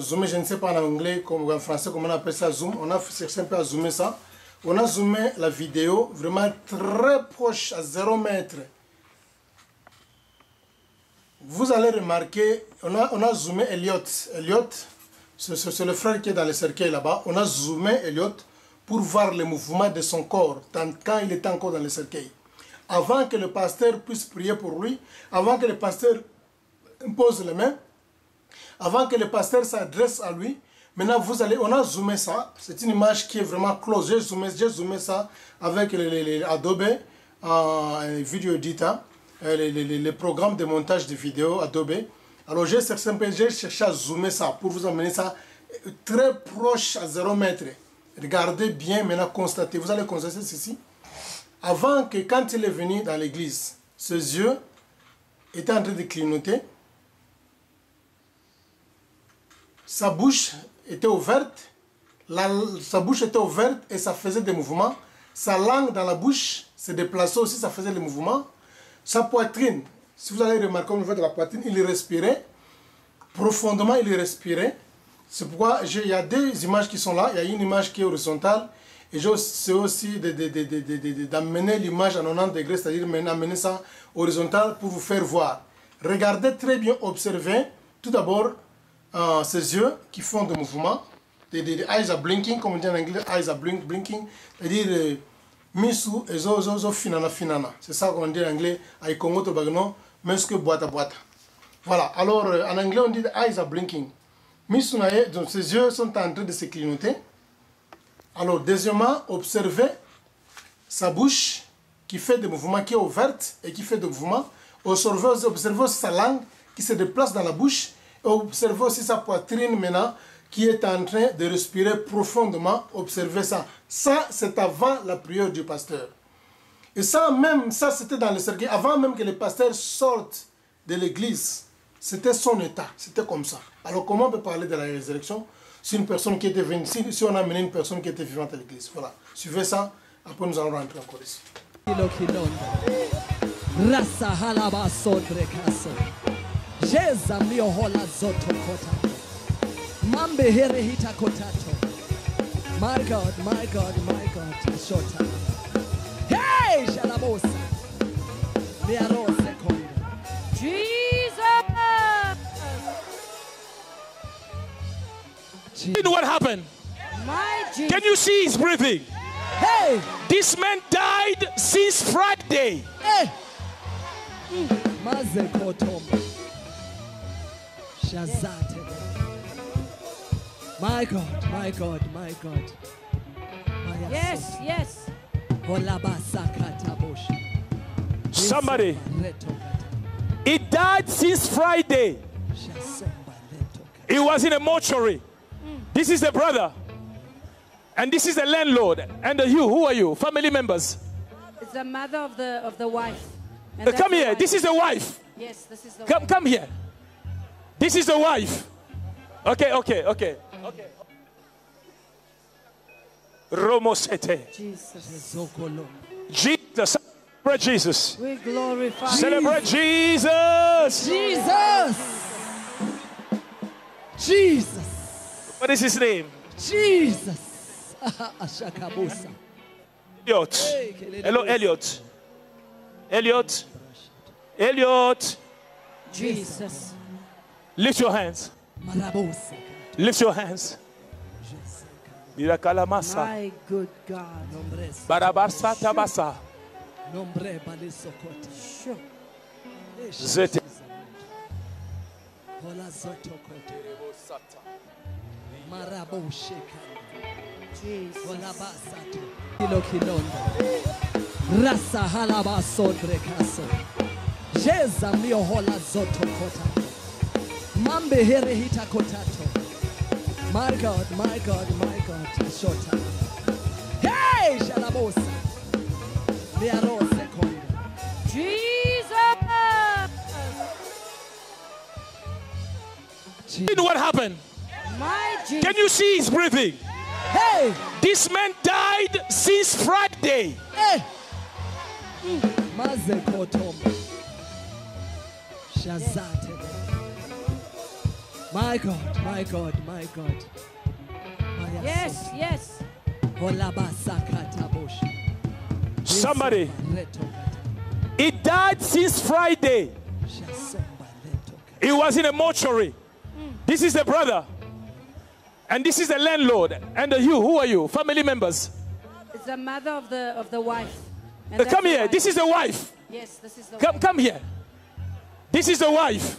Zoomer, je ne sais pas en anglais, comme en français, comment on appelle ça, zoom. On a cherché un peu à zoomer ça. On a zoomé la vidéo vraiment très proche, à 0 mètre. Vous allez remarquer, on a zoomé Elliot. Elliot, c'est le frère qui est dans le cercueil là-bas. On a zoomé Elliot pour voir le mouvement de son corps quand il était encore dans le cercueil. Avant que le pasteur puisse prier pour lui, avant que le pasteur impose les mains, avant que le pasteur s'adresse à lui, maintenant on a zoomé ça. C'est une image qui est vraiment close. J'ai zoomé ça avec les Adobe Video Editor. Les programmes de montage de vidéos Adobe. Alors j'ai cherché à zoomer ça pour vous amener ça très proche à 0 mètre. Regardez bien, maintenant constatez. Vous allez constater ceci. Avant que, quand il est venu dans l'église, ses yeux était en train de clignoter. Sa bouche était ouverte. Sa bouche était ouverte et ça faisait des mouvements. Sa langue dans la bouche se déplaçait aussi, ça faisait des mouvements. Sa poitrine, si vous allez remarquer au niveau de la poitrine, il respirait. Profondément, il respirait. C'est pourquoi il y a deux images qui sont là. Il y a une image qui est horizontale. Et j'essaie aussi d'amener l'image à 90 degrés, c'est-à-dire d'amener ça horizontal pour vous faire voir. Regardez très bien, observez tout d'abord ses yeux qui font des mouvements. The eyes are blinking, comme on dit en anglais, eyes are blinking. C'est-à-dire, misu et zo finana finana. C'est ça qu'on dit en anglais, ay kongo to bagno, meske boita boita. Voilà, alors en anglais on dit the eyes are blinking. Misu nae, donc ses yeux sont en train de se clignoter. Alors, deuxièmement, observez sa bouche qui fait des mouvements, qui est ouverte et qui fait des mouvements. Observez aussi sa langue qui se déplace dans la bouche. Et observez aussi sa poitrine maintenant qui est en train de respirer profondément. Observez ça. Ça, c'est avant la prière du pasteur. Et ça, même, ça, c'était dans le cercueil. Avant même que le pasteur sorte de l'église, c'était son état. C'était comme ça. Alors, comment on peut parler de la résurrection? C'est une personne qui était venue, si on a amené une personne qui était vivante à l'église. Voilà. Suivez ça, après nous allons rentrer encore ici. Rasa halaba sondre kaso. Jeza mio hola zoto kota. Mambe here hita kotato. My God, my God, my God. Tashota. Hey, shalabosa. Miarose konde. Jesus. You know what happened? My Jesus. Can you see he's breathing? Hey, This man died since Friday. hey. Maze kotom. Shazate. My God, my God, my God. Maya Yes, soto. yes. Holabasa katabosha. Somebody. Retokata. He died since Friday. Shasomba retokata. He was in a mortuary. This is the brother. And this is the landlord. And you, who are you? Family members. It's the mother of the wife. And that's Come the here. wife. This is the wife. Yes, this is the wife. Come here. This is the wife. Okay. Romosete. Jesus. Zokolo. Jesus. Celebrate Jesus. We glorify you. Celebrate Jesus. Jesus! Jesus! What is his name? Jesus! Ashakabusa. Elliot. Hello, Elliot. Elliot. Jesus. Lift your hands. Marabusa. Lift your hands. Mirakalamasa. My good God. Nombres. Barabasa tabasa. Nombre balisokota. Sure. Zete. Hola zotokota. Marabushika. Jesus. Hola basato. Kilo kilonda. Rasa halaba sondre kaso. Jeza mio hola zotokota. Mambe here hita kotato. My God, my God, my God. Shota. Hey, shalabosa. Miarose konde. Jesus. You know what happened? My Jesus. Can you see he's breathing? Hey, This man died since Friday. hey. Maze kotom. Shazate. My God, my God, my God. Maya Yes, soto. yes. Holabasa katabosha. Somebody. Retokata. He died since Friday. Shasomba retokata. He was in a mortuary. This is the brother. And this is the landlord. And you, who are you? Family members. It's the mother of the wife. And that's Come the here. wife. This is the wife. Yes, this is the wife. Come here. This is the wife.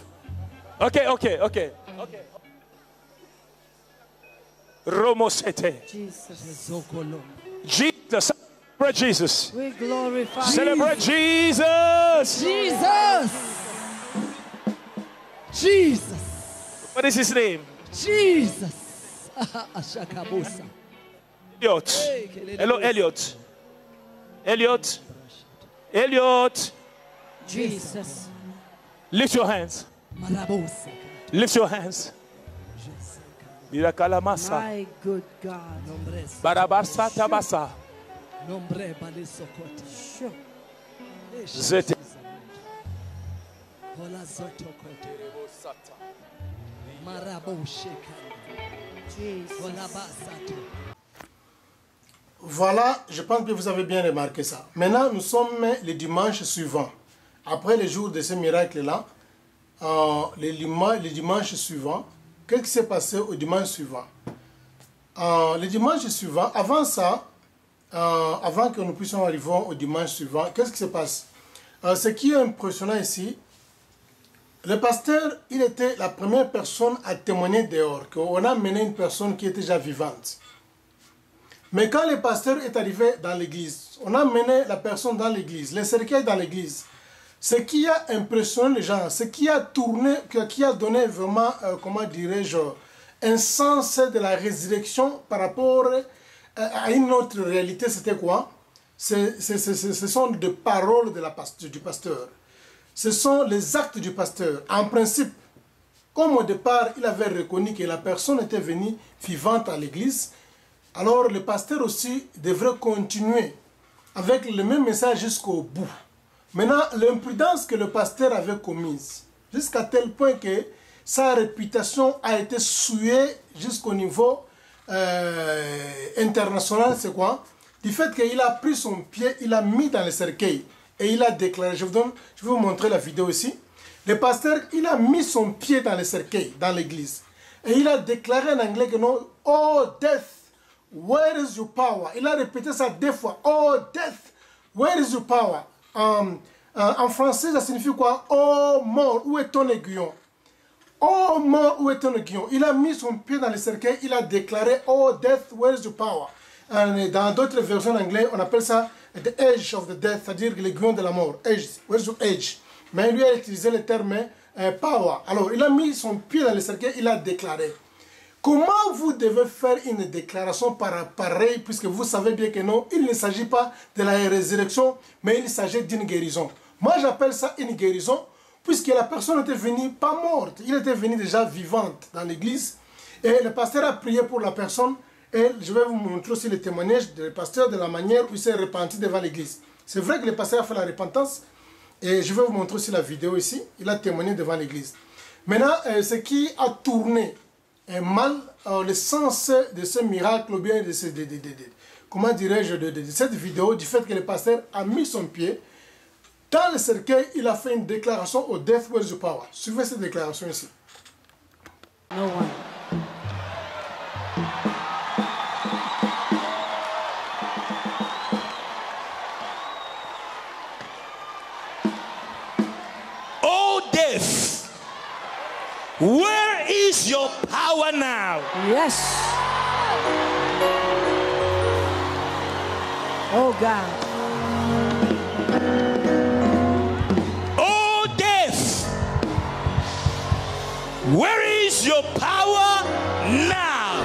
Okay. Romosete. Jesus. Zokolo. Jesus. Celebrate Jesus. We glorify you. Celebrate Jesus. Jesus! Jesus! What is his name? Jesus! Ashakabusa. Elliot. Hello, Elliot. Jesus. Lift your hands. Marabosaka. Lift your hands. Mirakalamasa. My good God. Nombres. Barabasa tabasa. Nombre balisokota. Sure. Zete. Hola zotokota. Marabosheka. Jesus. Hola basato. Voilà, je pense que vous avez bien remarqué ça. Maintenant, nous sommes le dimanche suivant. Après le jour de ce miracle-là, le dimanche suivant, qu'est-ce qui s'est passé au dimanche suivant? Le dimanche suivant, avant ça, avant que nous puissions arriver au dimanche suivant, qu'est-ce qui se passe? Ce qui est impressionnant ici, le pasteur, il était la première personne à témoigner dehors, qu'on a mené une personne qui était déjà vivante. Mais quand le pasteur est arrivé dans l'église, on a mené la personne dans l'église, le cercueil dans l'église. Ce qui a impressionné les gens, ce qui a tourné, qui a donné vraiment, comment dirais-je, un sens de la résurrection par rapport à une autre réalité, c'était quoi? Ce sont des paroles du pasteur. Ce sont les actes du pasteur. En principe, comme au départ, il avait reconnu que la personne était venue vivante à l'église, alors le pasteur aussi devrait continuer avec le même message jusqu'au bout. Maintenant, l'imprudence que le pasteur avait commise, jusqu'à tel point que sa réputation a été souillée jusqu'au niveau international, c'est quoi? Du fait qu'il a pris son pied, il a mis dans le cercueil et il a déclaré, je vais vous montrer la vidéo ici. Le pasteur, il a mis son pied dans le cercueil, dans l'église. Et il a déclaré en anglais que non, oh death, where is your power? Il a répété ça 2 fois. Oh death, where is your power? En français, ça signifie quoi? Oh mort, où est ton aiguillon? Oh mort, où est ton aiguillon? Il a mis son pied dans le cercueil, il a déclaré, oh death, where is your power? Dans d'autres versions en anglais, on appelle ça the edge of the death, c'est-à-dire l'aiguillon de la mort. Edge, where is your edge? Mais lui a utilisé le terme power. Alors, il a mis son pied dans le cercueil, il a déclaré. Comment vous devez faire une déclaration pareille, puisque vous savez bien que non, il ne s'agit pas de la résurrection, mais il s'agit d'une guérison. Moi, j'appelle ça une guérison, puisque la personne était venue pas morte, il était venu déjà vivante dans l'église, et le pasteur a prié pour la personne, et je vais vous montrer aussi le témoignage du pasteur de la manière où il s'est repenti devant l'église. C'est vrai que le pasteur a fait la repentance, et je vais vous montrer aussi la vidéo ici, il a témoigné devant l'église. Maintenant, ce qui a tourné mal le sens de ce miracle, ou bien comment dirais-je, de cette vidéo, du fait que le pasteur a mis son pied dans le cercueil, il a fait une déclaration au Death Where is your power. Suivez cette déclaration ici. No one. Oh death, where is your power now? Yes. Oh God. Oh death, where is your power now?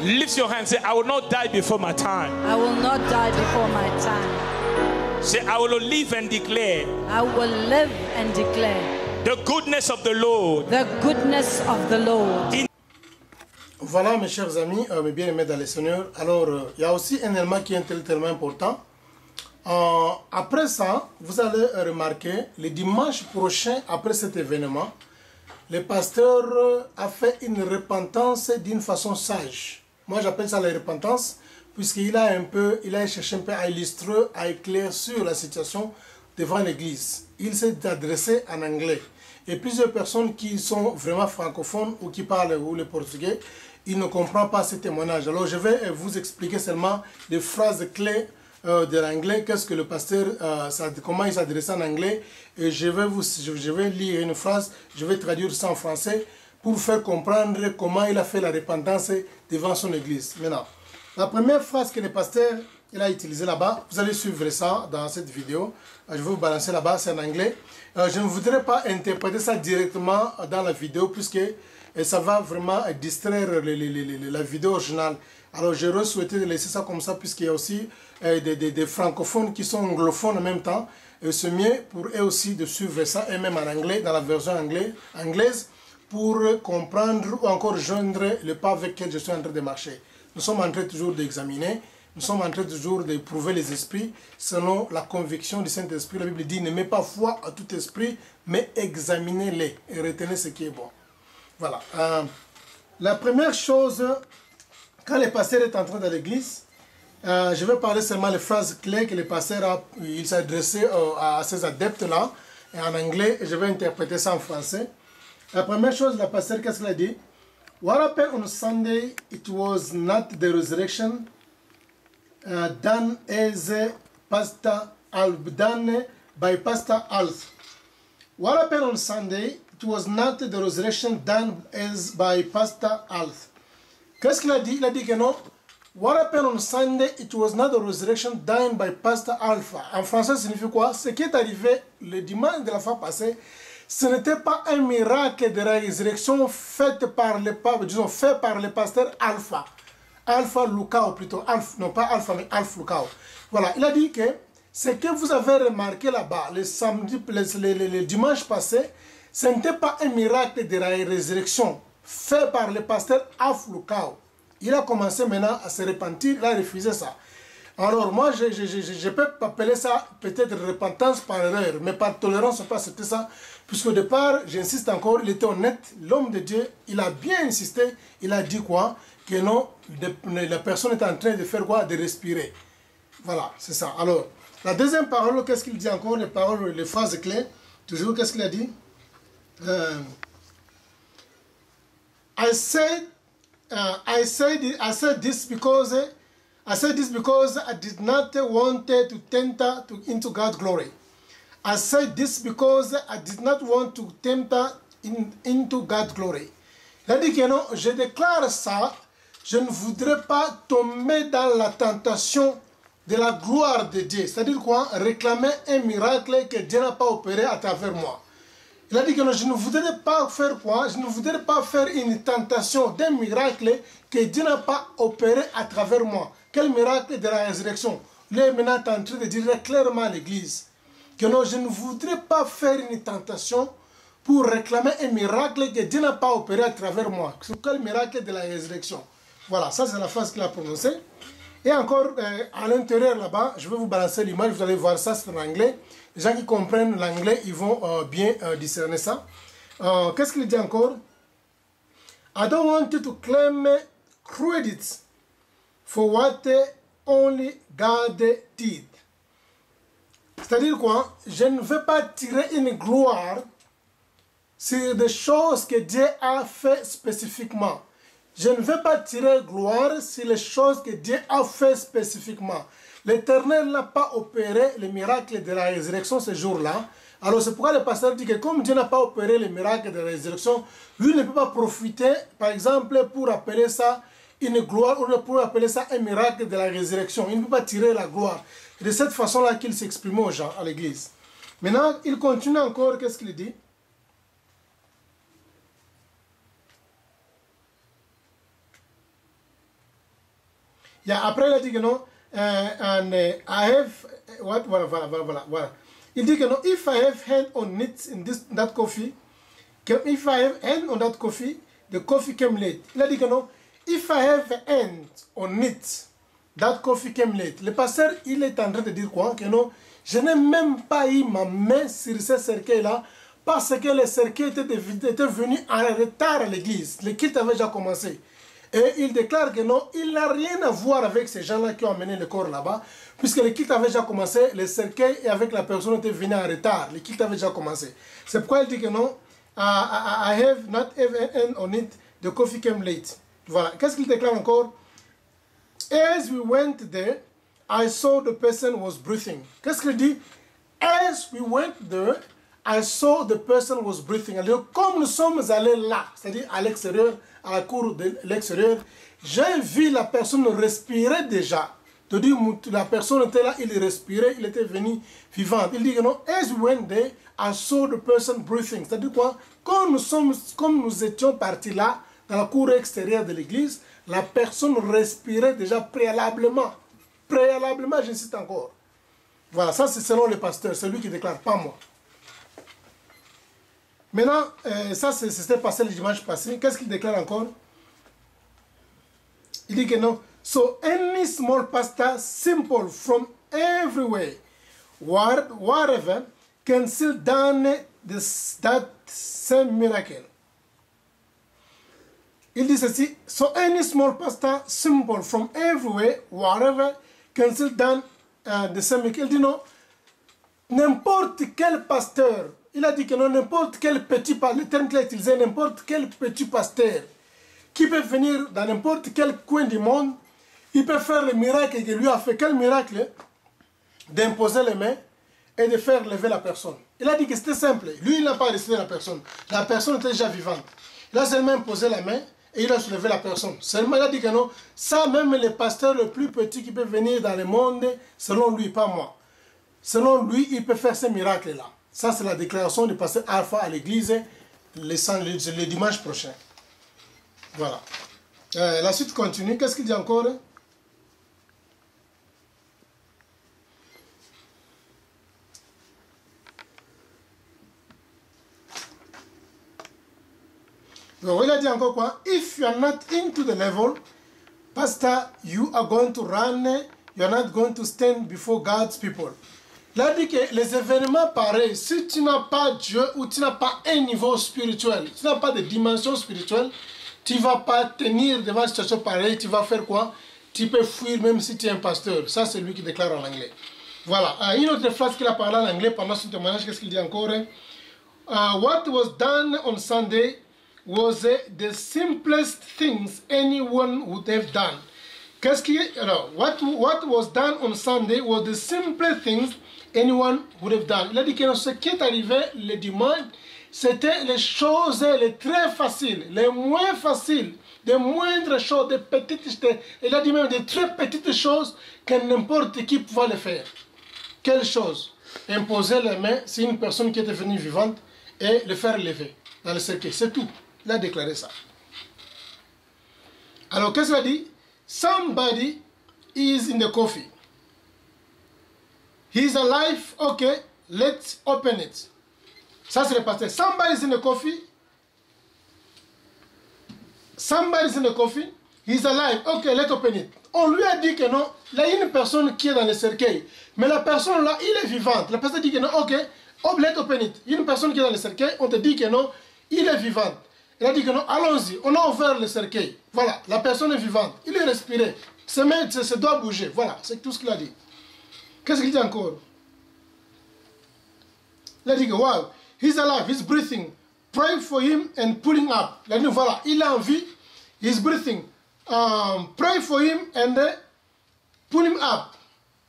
Lift your hand, say, I will not die before my time. I will not die before my time. Say, I will live and declare I will live and declare the goodness of the Lord. the goodness of the Lord. Voilà, mes chers amis, mes bien-aimés dans le Seigneur. Alors, il y a aussi un élément qui est tellement important. Après ça, vous allez remarquer, le dimanche prochain, après cet événement, le pasteur a fait une repentance d'une façon sage. Moi, j'appelle ça la repentance, puisqu'il a cherché un peu à illustrer, à éclaircir la situation devant l'église. Il s'est adressé en anglais. Et plusieurs personnes qui sont vraiment francophones ou qui parlent ou le portugais, ils ne comprennent pas ce témoignage. Alors, je vais vous expliquer seulement les phrases clés de l'anglais, qu'est-ce que le pasteur, comment il s'adressait en anglais, et je vais lire une phrase, je vais traduire ça en français pour faire comprendre comment il a fait la repentance devant son église. Maintenant, la première phrase que le pasteur il a utilisée là-bas, vous allez suivre ça dans cette vidéo, je vais vous balancer là-bas, c'est en anglais. Je ne voudrais pas interpréter ça directement dans la vidéo puisque ça va vraiment distraire la vidéo originale. Alors j'aurais souhaité laisser ça comme ça, puisqu'il y a aussi des francophones qui sont anglophones en même temps. Et c'est mieux pour eux aussi de suivre ça, et même en anglais, dans la version anglaise, pour comprendre ou encore joindre le pas avec lequel je suis en train de marcher. Nous sommes en train toujours d'examiner, nous sommes en train toujours d'éprouver les esprits selon la conviction du Saint-Esprit. La Bible dit, ne mets pas foi à tout esprit, mais examinez-les et retenez ce qui est bon. Voilà. La première chose, quand le pasteur est entré dans l'église, je vais parler seulement les phrases clés que le pasteur il s'est adressé à ces adeptes-là, en anglais, et je vais interpréter ça en français. La première chose, le pasteur, qu'est-ce qu'il a dit? What happened on Sunday, it was not the resurrection done by Pastor Alf. What happened on Sunday, it was not the resurrection done by Pastor Alf. Qu'est-ce qu'il a dit? Il a dit que non. What happened on Sunday, it was not the resurrection done by Pastor Alpha. En français, ça signifie quoi? Ce qui est arrivé le dimanche de la fois passée, ce n'était pas un miracle de la résurrection fait par le pasteur Alpha. Alpha Lucao plutôt. Non pas Alpha, mais Alpha Lucao. Voilà, il a dit que ce que vous avez remarqué là-bas, le dimanche passé, ce n'était pas un miracle de la résurrection fait par le pasteur Alpha Lucao. Il a commencé maintenant à se repentir, il a refusé ça. Alors moi, je peux appeler ça peut-être repentance par erreur, mais par tolérance, on peut accepter ça. Puisqu'au départ, j'insiste encore, il était honnête, l'homme de Dieu, il a bien insisté, il a dit quoi? Que non, la personne est en train de faire quoi? De respirer. Voilà, c'est ça. Alors, la deuxième parole, qu'est-ce qu'il dit encore? Les paroles, les phrases clés, toujours, qu'est-ce qu'il a dit? I said this because I did not want to enter into God's glory. I said this because I did not want to enter into God's glory. Il a dit que non, je déclare ça, je ne voudrais pas tomber dans la tentation de la gloire de Dieu. C'est-à-dire quoi? Réclamer un miracle que Dieu n'a pas opéré à travers moi. Il a dit que non, je ne voudrais pas faire quoi? Je ne voudrais pas faire une tentation d'un miracle que Dieu n'a pas opéré à travers moi. Quel miracle de la résurrection? Il est maintenant en train de dire clairement à l'église que non, je ne voudrais pas faire une tentation pour réclamer un miracle que Dieu n'a pas opéré à travers moi. C'est quel miracle de la résurrection? Voilà, ça c'est la phrase qu'il a prononcée. Et encore, à l'intérieur là-bas, je vais vous balancer l'image, vous allez voir ça, c'est en anglais. Les gens qui comprennent l'anglais, ils vont bien discerner ça. Qu'est-ce qu'il dit encore? I don't want to claim credit for what only God did. C'est-à-dire quoi? Je ne veux pas tirer une gloire sur des choses que Dieu a fait spécifiquement. Je ne veux pas tirer gloire sur les choses que Dieu a fait spécifiquement. L'Éternel n'a pas opéré le miracle de la résurrection ce jour-là. Alors c'est pourquoi le pasteur dit que comme Dieu n'a pas opéré le miracle de la résurrection, lui ne peut pas profiter, par exemple, pour appeler ça une gloire ou pour appeler ça un miracle de la résurrection. Il ne peut pas tirer la gloire. C'est de cette façon-là qu'il s'exprime aux gens, à l'église. Maintenant, il continue encore, qu'est-ce qu'il dit? Après, il a dit que non, I have, voilà. Il dit que non, if I have hand on it in that coffee, if I have hand on that coffee, the coffee came late. Il a dit que non, if I have hand on it, that coffee came late. Le pasteur, il est en train de dire quoi? Que non, je n'ai même pas eu ma main sur ce cercueil-là parce que le cercueil était venu en retard à l'église. Le culte avait déjà commencé. Et il déclare que non, il n'a rien à voir avec ces gens-là qui ont amené le corps là-bas, puisque le culte avait déjà commencé, le cercueil et avec la personne était venu en retard. Le culte avait déjà commencé. C'est pourquoi il dit que non, I have not even on it, the coffee came late. Voilà. Qu'est-ce qu'il déclare encore? As we went there, I saw the person was breathing. Qu'est-ce qu'il dit? As we went there, I saw the person was breathing. Alors, comme nous sommes allés là, c'est-à-dire à l'extérieur, à la cour de l'extérieur, j'ai vu la personne respirer déjà. C'est-à-dire, la personne était là, il respirait, il était venu vivant. Il dit que non, as we went there, I saw the person breathing. C'est-à-dire quoi? Comme nous étions partis là, dans la cour extérieure de l'église, La personne respirait déjà préalablement. Préalablement, j'insiste encore. Voilà, ça c'est selon le pasteur, c'est lui qui déclare, pas moi. Maintenant, ça c'était passé le dimanche passé. Qu'est-ce qu'il déclare encore? Il dit que non. So any small pastor, simple from everywhere, wherever, can still done that same miracle. Il dit ceci. So any small pastor, simple from everywhere, wherever, can still done the same miracle. Il dit non. N'importe quel pasteur. Il a dit que non, n'importe quel petit pasteur, le terme qu'il a utilisé, n'importe quel petit pasteur qui peut venir dans n'importe quel coin du monde, il peut faire le miracle que lui a fait. Quel miracle? D'imposer les mains et de faire lever la personne. Il a dit que c'était simple. Lui, il n'a pas ressuscité la personne. La personne était déjà vivante. Il a seulement imposé la main et il a soulevé la personne. Seulement, il a dit que non, ça, même les pasteurs le plus petit qui peut venir dans le monde, selon lui, pas moi. Selon lui, il peut faire ces miracles-là. Ça, c'est la déclaration du pasteur Alpha à l'église le dimanche prochain. Voilà. La suite continue. Qu'est-ce qu'il dit encore? Donc, il a dit encore quoi? If you are not into the level, pastor, you are going to run, you are not going to stand before God's people. Il a dit que les événements pareils, si tu n'as pas Dieu ou tu n'as pas un niveau spirituel, tu n'as pas de dimension spirituelle, tu ne vas pas tenir devant une situation pareille, tu vas faire quoi? Tu peux fuir même si tu es un pasteur. Ça, c'est lui qui déclare en anglais. Voilà. Une autre phrase qu'il a parlé en anglais pendant son témoignage, qu'est-ce qu'il dit encore? What was done on Sunday was the simplest things anyone would have done. Qu'est-ce qui est, alors, what was done on Sunday was the simplest things anyone would have done. Il a dit que ce qui est arrivé le dimanche, c'était les choses les très faciles, les moins faciles, des moindres choses, des petites, il a dit même des très petites choses que n'importe qui pouvait le faire. Quelle chose? Imposer les mains sur une personne qui était venue vivante et le faire lever dans le cercueil. C'est tout. Il a déclaré ça. Alors, qu'est-ce qu'il a dit? Somebody is in the coffee. He's alive. Okay, let's open it. Ça, c'est le pasteur. Somebody is in the coffee. Somebody is in the coffee. He's alive. Okay, let's open it. On lui a dit que non. Là, il y a une personne qui est dans le cercueil. Mais la personne là, il est vivante. La personne dit que non. Ok, let's open it. Il y a une personne qui est dans le cercueil. On te dit que non. Il est vivant. Il a dit que non. Allons-y. On a ouvert le cercueil. Voilà. La personne est vivante. Il est respiré. Ses mains, ses doigts bouger. Voilà. C'est tout ce qu'il a dit. Qu'est-ce qu'il dit encore? Il a dit que wow. He's alive, he's breathing. Pray for him and pull him up. Il a dit, voilà, il a envie, he's breathing. Pray for him and pull him up.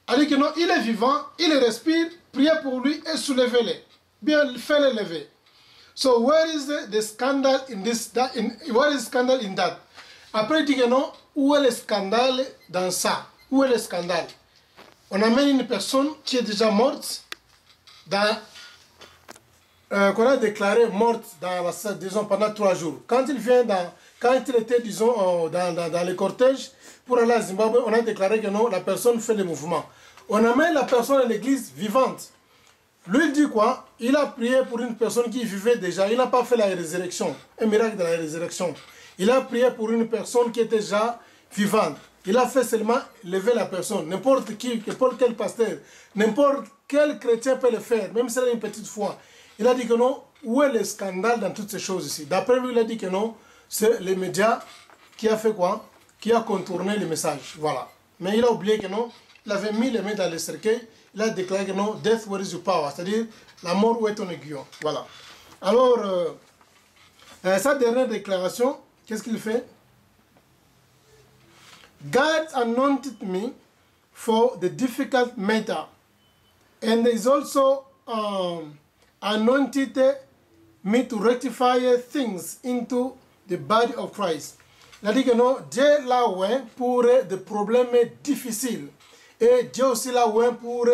Il a dit que non, il est vivant, il respire, priez pour lui et soulevez-le. Bien, faites-le lever. So, where is the scandal in this? What is scandal in that? Après, il dit que non, où est le scandale dans ça? Où est le scandale? On amène une personne qui est déjà morte dans... qu'on a déclaré morte disons, pendant 3 jours. Quand il était, disons, dans le cortège pour aller à Zimbabwe, on a déclaré que non, la personne fait le mouvement. On amène la personne à l'église vivante. Lui, il dit quoi? Il a prié pour une personne qui vivait déjà. Il n'a pas fait la résurrection, un miracle de la résurrection. Il a prié pour une personne qui était déjà vivante. Il a fait seulement lever la personne. N'importe qui, n'importe quel pasteur, n'importe quel chrétien peut le faire, même si c'est une petite foi. Il a dit que non, où est le scandale dans toutes ces choses ici? D'après lui, il a dit que non, c'est les médias qui a fait quoi? Qui a contourné le message. Voilà. Mais il a oublié que non, il avait mis les mains dans le cercueil, il a déclaré que non, death, where is your power? C'est-à-dire, la mort, où est ton aiguillon? Voilà. Alors, sa dernière déclaration, qu'est-ce qu'il fait? God anointed me for the difficult matter. And is also anointed me to rectify things into the body of Christ. Il a dit que non, Dieu l'a oint pour des problèmes difficiles. Et Dieu aussi l'a oint pour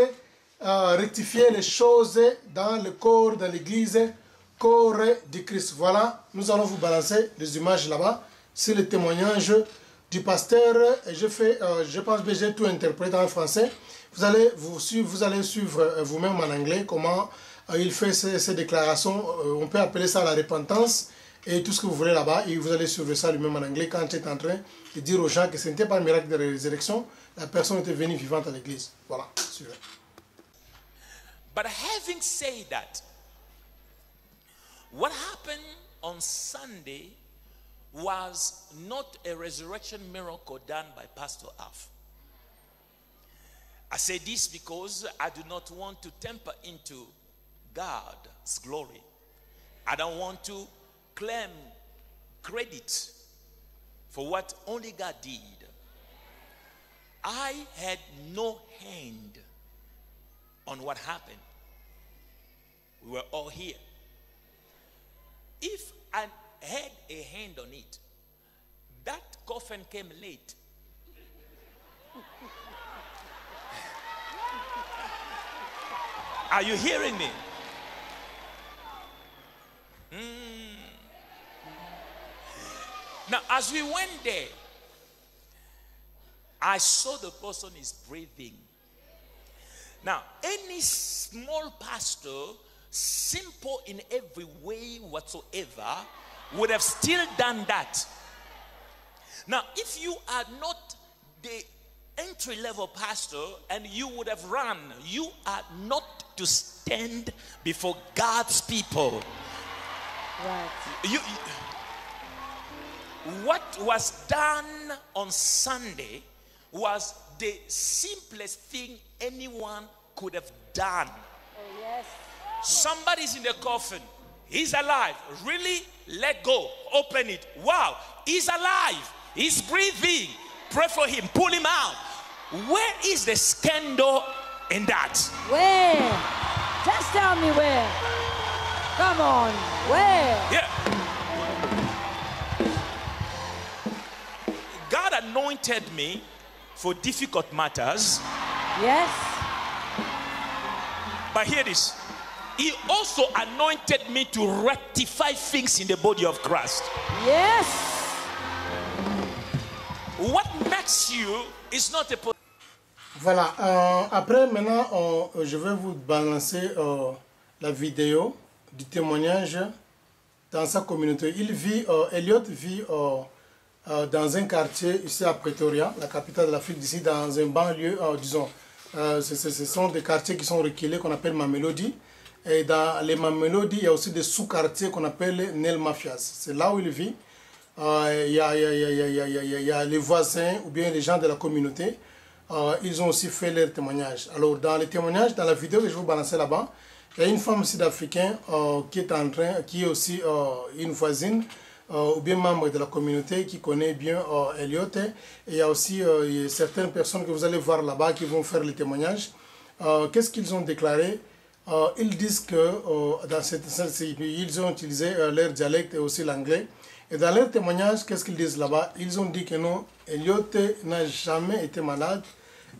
rectifier les choses dans le corps, dans l'église, corps du Christ. Voilà, nous allons vous balancer les images là-bas. C'est le témoignage du pasteur. Je pense que j'ai tout interprété en français. Vous allez suivre vous-même en anglais comment il fait ces déclarations. On peut appeler ça la repentance et tout ce que vous voulez là-bas. Et vous allez suivre ça lui-même en anglais quand il est en train de dire aux gens que ce n'était pas un miracle de résurrection. La personne était venue vivante à l'église. Voilà, suivez. But having said that, what happened on Sunday was not a resurrection miracle done by Pastor Alf. I say this because I do not want to temper into God's glory. I don't want to claim credit for what only God did. I had no hand on what happened. We were all here. If I had a hand on it, that coffin came late. Are you hearing me? Now, as we went there, I saw the person is breathing. Now, any small pastor, simple in every way whatsoever, would have still done that. Now, if you are not the entry-level pastor and you would have run, you are not to stand before God's people. Right. What was done on Sunday was the simplest thing anyone could have done. Oh, yes. Somebody's in the coffin. He's alive. Really? Let go. Open it. Wow. He's alive. He's breathing. Pray for him. Pull him out. Where is the scandal in that? Where? Just tell me where. Come on. Where? Yeah. God anointed me for difficult matters. Yes. But hear this. He also anointed me to rectify things in the body of Christ. Yes. What makes you is not a... Voilà. Après, maintenant, je vais vous balancer la vidéo du témoignage dans sa communauté. Elliot vit dans un quartier ici à Pretoria, la capitale de l'Afrique d'ici, dans un banlieue, disons, ce sont des quartiers qui sont reculés qu'on appelle Mamelodi. Et dans les Mamelodi, il y a aussi des sous-quartiers qu'on appelle Nel Mafias. C'est là où il vit. Il y a les voisins ou bien les gens de la communauté. Ils ont aussi fait leur témoignage. Alors, dans les témoignages, dans la vidéo que je vais vous balancer là-bas, il y a une femme sud-africaine qui est aussi une voisine ou bien membre de la communauté qui connaît bien Elliot. Et il y a aussi certaines personnes que vous allez voir là-bas qui vont faire les témoignages. Qu'est-ce qu'ils ont déclaré? Ils disent que ils ont utilisé leur dialecte et aussi l'anglais. Et dans leur témoignage, qu'est-ce qu'ils disent là-bas? Ils ont dit que non, Elliot n'a jamais été malade,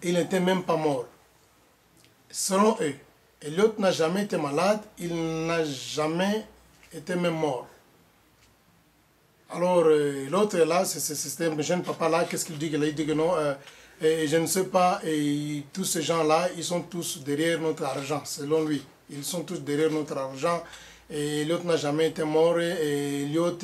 il n'était même pas mort. Selon eux, Elliot n'a jamais été malade, il n'a jamais été même mort. Alors, l'autre là, c'est un jeune papa là, qu'est-ce qu'il dit? Il dit que non, et je ne sais pas, et tous ces gens-là, ils sont tous derrière notre argent, selon lui. Ils sont tous derrière notre argent, et Elliot n'a jamais été mort, et Elliot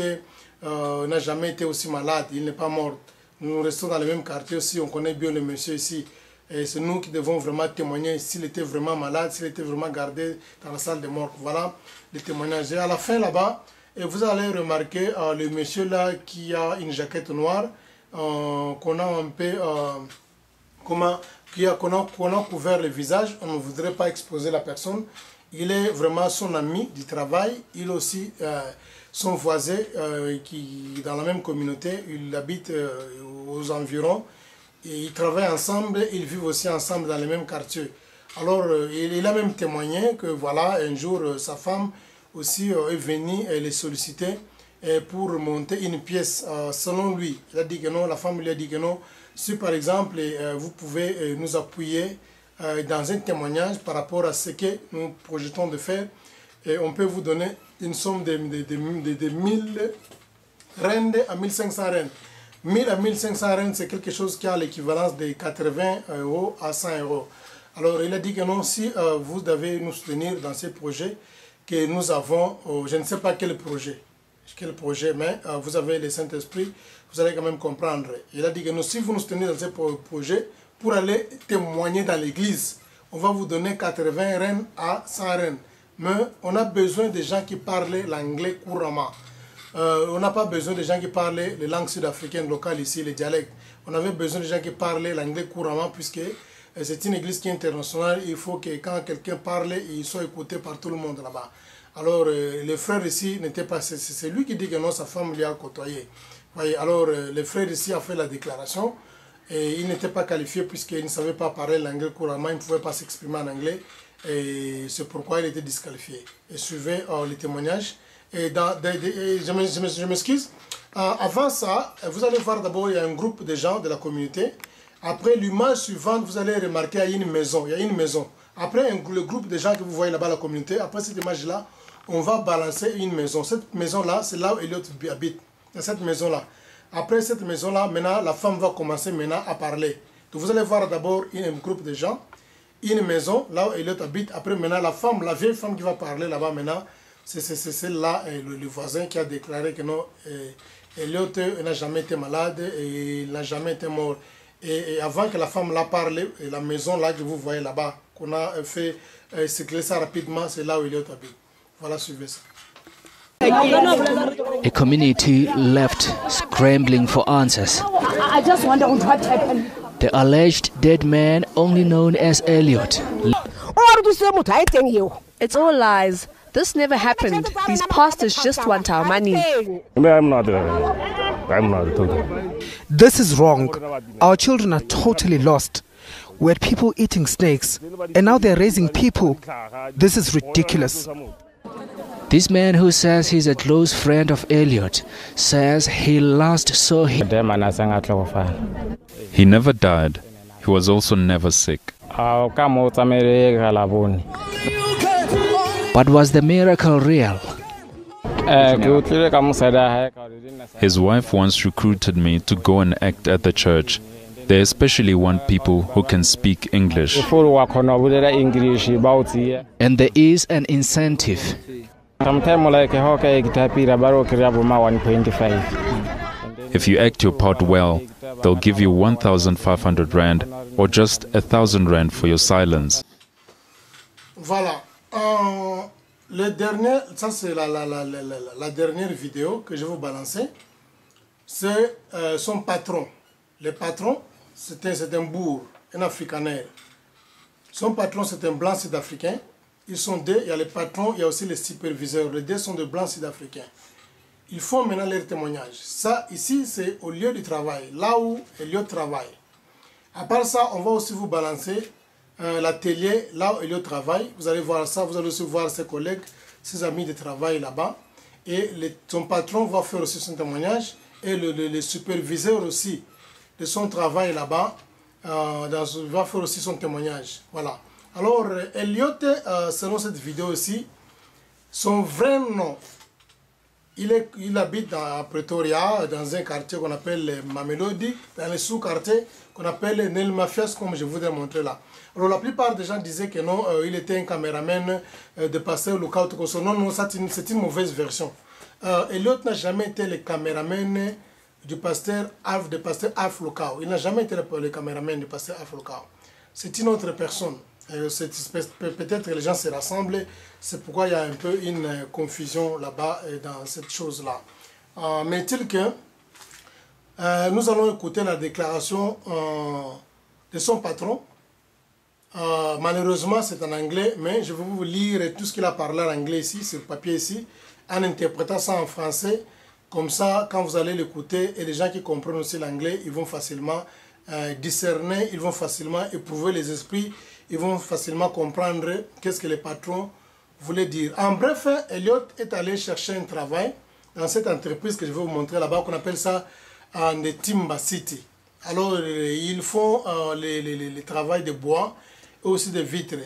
n'a jamais été aussi malade, il n'est pas mort. Nous restons dans le même quartier aussi, on connaît bien le monsieur ici. Et c'est nous qui devons vraiment témoigner s'il était vraiment malade, s'il était vraiment gardé dans la salle de mort. Voilà les témoignages. Et à la fin là-bas, vous allez remarquer le monsieur là qui a une jaquette noire, qu'on a un peu, qu'on a couvert le visage. On ne voudrait pas exposer la personne. Il est vraiment son ami du travail. Il est aussi son voisin qui dans la même communauté. Il habite aux environs. Et ils travaillent ensemble, ils vivent aussi ensemble dans le même quartier. Alors, il a même témoigné que voilà, un jour, sa femme aussi est venue les solliciter pour monter une pièce. Selon lui, il a dit que non, la femme lui a dit que non. Si par exemple, vous pouvez nous appuyer dans un témoignage par rapport à ce que nous projetons de faire, et on peut vous donner une somme de 1000 rendes à 1500 rendes. 1000 à 1500 rennes, c'est quelque chose qui a l'équivalence de 80 € à 100 €. Alors, il a dit que non, si vous devez nous soutenir dans ces projets que nous avons, je ne sais pas quel projet, mais vous avez le Saint-Esprit, vous allez quand même comprendre. Il a dit que non, si vous nous soutenez dans ces projets, pour aller témoigner dans l'église, on va vous donner 80 rennes à 100 rennes. Mais on a besoin de gens qui parlent l'anglais couramment. On n'a pas besoin de gens qui parlent les langues sud-africaines locales ici, les dialectes. On avait besoin de gens qui parlent l'anglais couramment puisque c'est une église qui est internationale. Il faut que quand quelqu'un parle, il soit écouté par tout le monde là-bas. Alors, le frère ici n'était pas... C'est lui qui dit que non, sa femme lui a côtoyé. Voyez, alors, le frère ici a fait la déclaration. Et il n'était pas qualifié puisqu'il ne savait pas parler l'anglais couramment. Il ne pouvait pas s'exprimer en anglais. Et c'est pourquoi il était disqualifié. Et suivez les témoignages. Et je m'excuse. Avant ça, vous allez voir d'abord, il y a un groupe de gens de la communauté. Après, l'image suivante, vous allez remarquer, il y a une maison. Il y a une maison. Après, le groupe de gens que vous voyez là-bas, la communauté, après cette image-là, on va balancer une maison. Cette maison-là, c'est là où Elliot habite. Dans cette maison-là. Après cette maison-là, maintenant, la femme va commencer maintenant à parler. Donc, vous allez voir d'abord un groupe de gens, une maison, là où Elliot habite. Après, maintenant, la vieille femme qui va parler là-bas, maintenant, c'est celle-là, le voisin qui a déclaré que non, Elliot n'a jamais été malade et il n'a jamais été mort. Et avant que la femme la parle, la maison là que vous voyez là-bas, qu'on a fait cycler ça rapidement, c'est là où Elliot habite. Voilà, suivez ça. A community left scrambling for answers. I just wonder what happened. The alleged dead man, only known as Elliot. It's all lies. This never happened. These pastors just want our money. I'm not. This is wrong. Our children are totally lost. We had people eating snakes, and now they're raising people. This is ridiculous. This man, who says he's a close friend of Elliot, says he last saw him. He never died. He was also never sick. But was the miracle real? His wife once recruited me to go and act at the church. They especially want people who can speak English. And there is an incentive. If you act your part well, they'll give you 1,500 rand or just 1,000 rand for your silence. Voilà. Le dernier, ça c'est la dernière vidéo que je vais vous balancer. C'est son patron. Le patron, c'est un bourg, un africaner. Son patron, c'est un blanc sud-africain. Ils sont deux, il y a le patron, il y a aussi les superviseurs. Les deux sont de blancs sud-africains. Ils font maintenant leur témoignage. Ça, ici, c'est au lieu du travail, là où Elliot travaille. À part ça, on va aussi vous balancer l'atelier, là où Elliot travaille. Vous allez voir ça, vous allez aussi voir ses collègues, ses amis de travail là-bas. Et son patron va faire aussi son témoignage. Et le superviseur aussi de son travail là-bas va faire aussi son témoignage. Voilà. Alors, Elliot, selon cette vidéo aussi, son vrai nom, il habite à Pretoria, dans un quartier qu'on appelle Mamelodi, dans les sous-quartiers qu'on appelle Nelmafias, comme je vous ai montré là. Alors, la plupart des gens disaient que non, il était un caméraman de pasteur local. Non, non, c'est une mauvaise version. Elliot n'a jamais été le caméraman du pasteur Alf Local. Il n'a jamais été le caméraman du pasteur Alf Local. C'est une autre personne. Peut-être que les gens se rassemblent, c'est pourquoi il y a un peu une confusion là-bas dans cette chose-là. Mais est-il que nous allons écouter la déclaration de son patron. Malheureusement, c'est en anglais, mais je vais vous lire tout ce qu'il a parlé en anglais ici, sur le papier ici, en interprétant ça en français. Comme ça, quand vous allez l'écouter, et les gens qui comprennent aussi l'anglais, ils vont facilement discerner, ils vont facilement éprouver les esprits, ils vont facilement comprendre qu'est-ce que le patron voulait dire. En bref, Elliot est allé chercher un travail dans cette entreprise que je vais vous montrer là-bas, qu'on appelle ça Netimba City. Alors, ils font le travail de bois et aussi de vitres.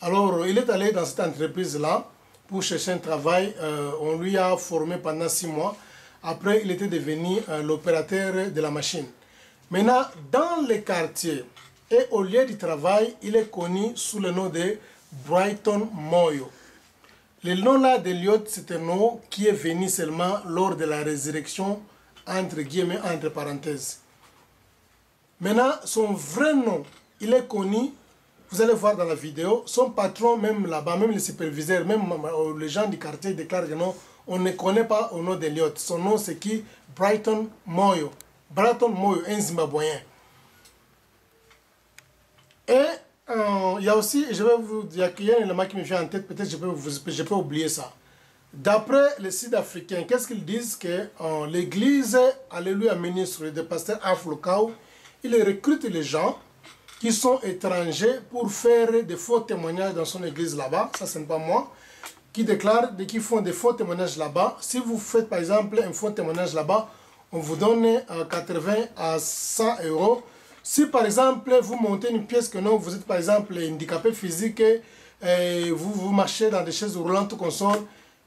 Alors, il est allé dans cette entreprise-là pour chercher un travail. On lui a formé pendant 6 mois. Après, il était devenu l'opérateur de la machine. Maintenant, dans les quartiers et au lieu du travail, il est connu sous le nom de Brighton Moyo. Le nom là d'Eliot, c'est un nom qui est venu seulement lors de la résurrection, entre guillemets, entre parenthèses. Maintenant, son vrai nom, il est connu, vous allez voir dans la vidéo, son patron, même là-bas, même les superviseurs, même les gens du quartier déclarent que non, on ne connaît pas au nom d'Eliot. Son nom, c'est qui? Brighton Moyo. Brighton Moyo, un Zimbabwéen. Et il y a aussi, je vais vous dire qu'il y a un élément qui me vient en tête, peut-être je peux oublier ça. D'après les Sud-Africains, qu'est-ce qu'ils disent? Que l'église, alléluia, ministre de pasteur Aflokau, il recrute les gens qui sont étrangers pour faire des faux témoignages dans son église là-bas. Ça, ce n'est pas moi. Qui déclarent qu'ils font des faux témoignages là-bas. Si vous faites par exemple un faux témoignage là-bas, on vous donne 80 à 100 euros. Si par exemple vous montez une pièce que non, vous êtes par exemple handicapé physique, et vous marchez dans des chaises roulantes qu'on sort,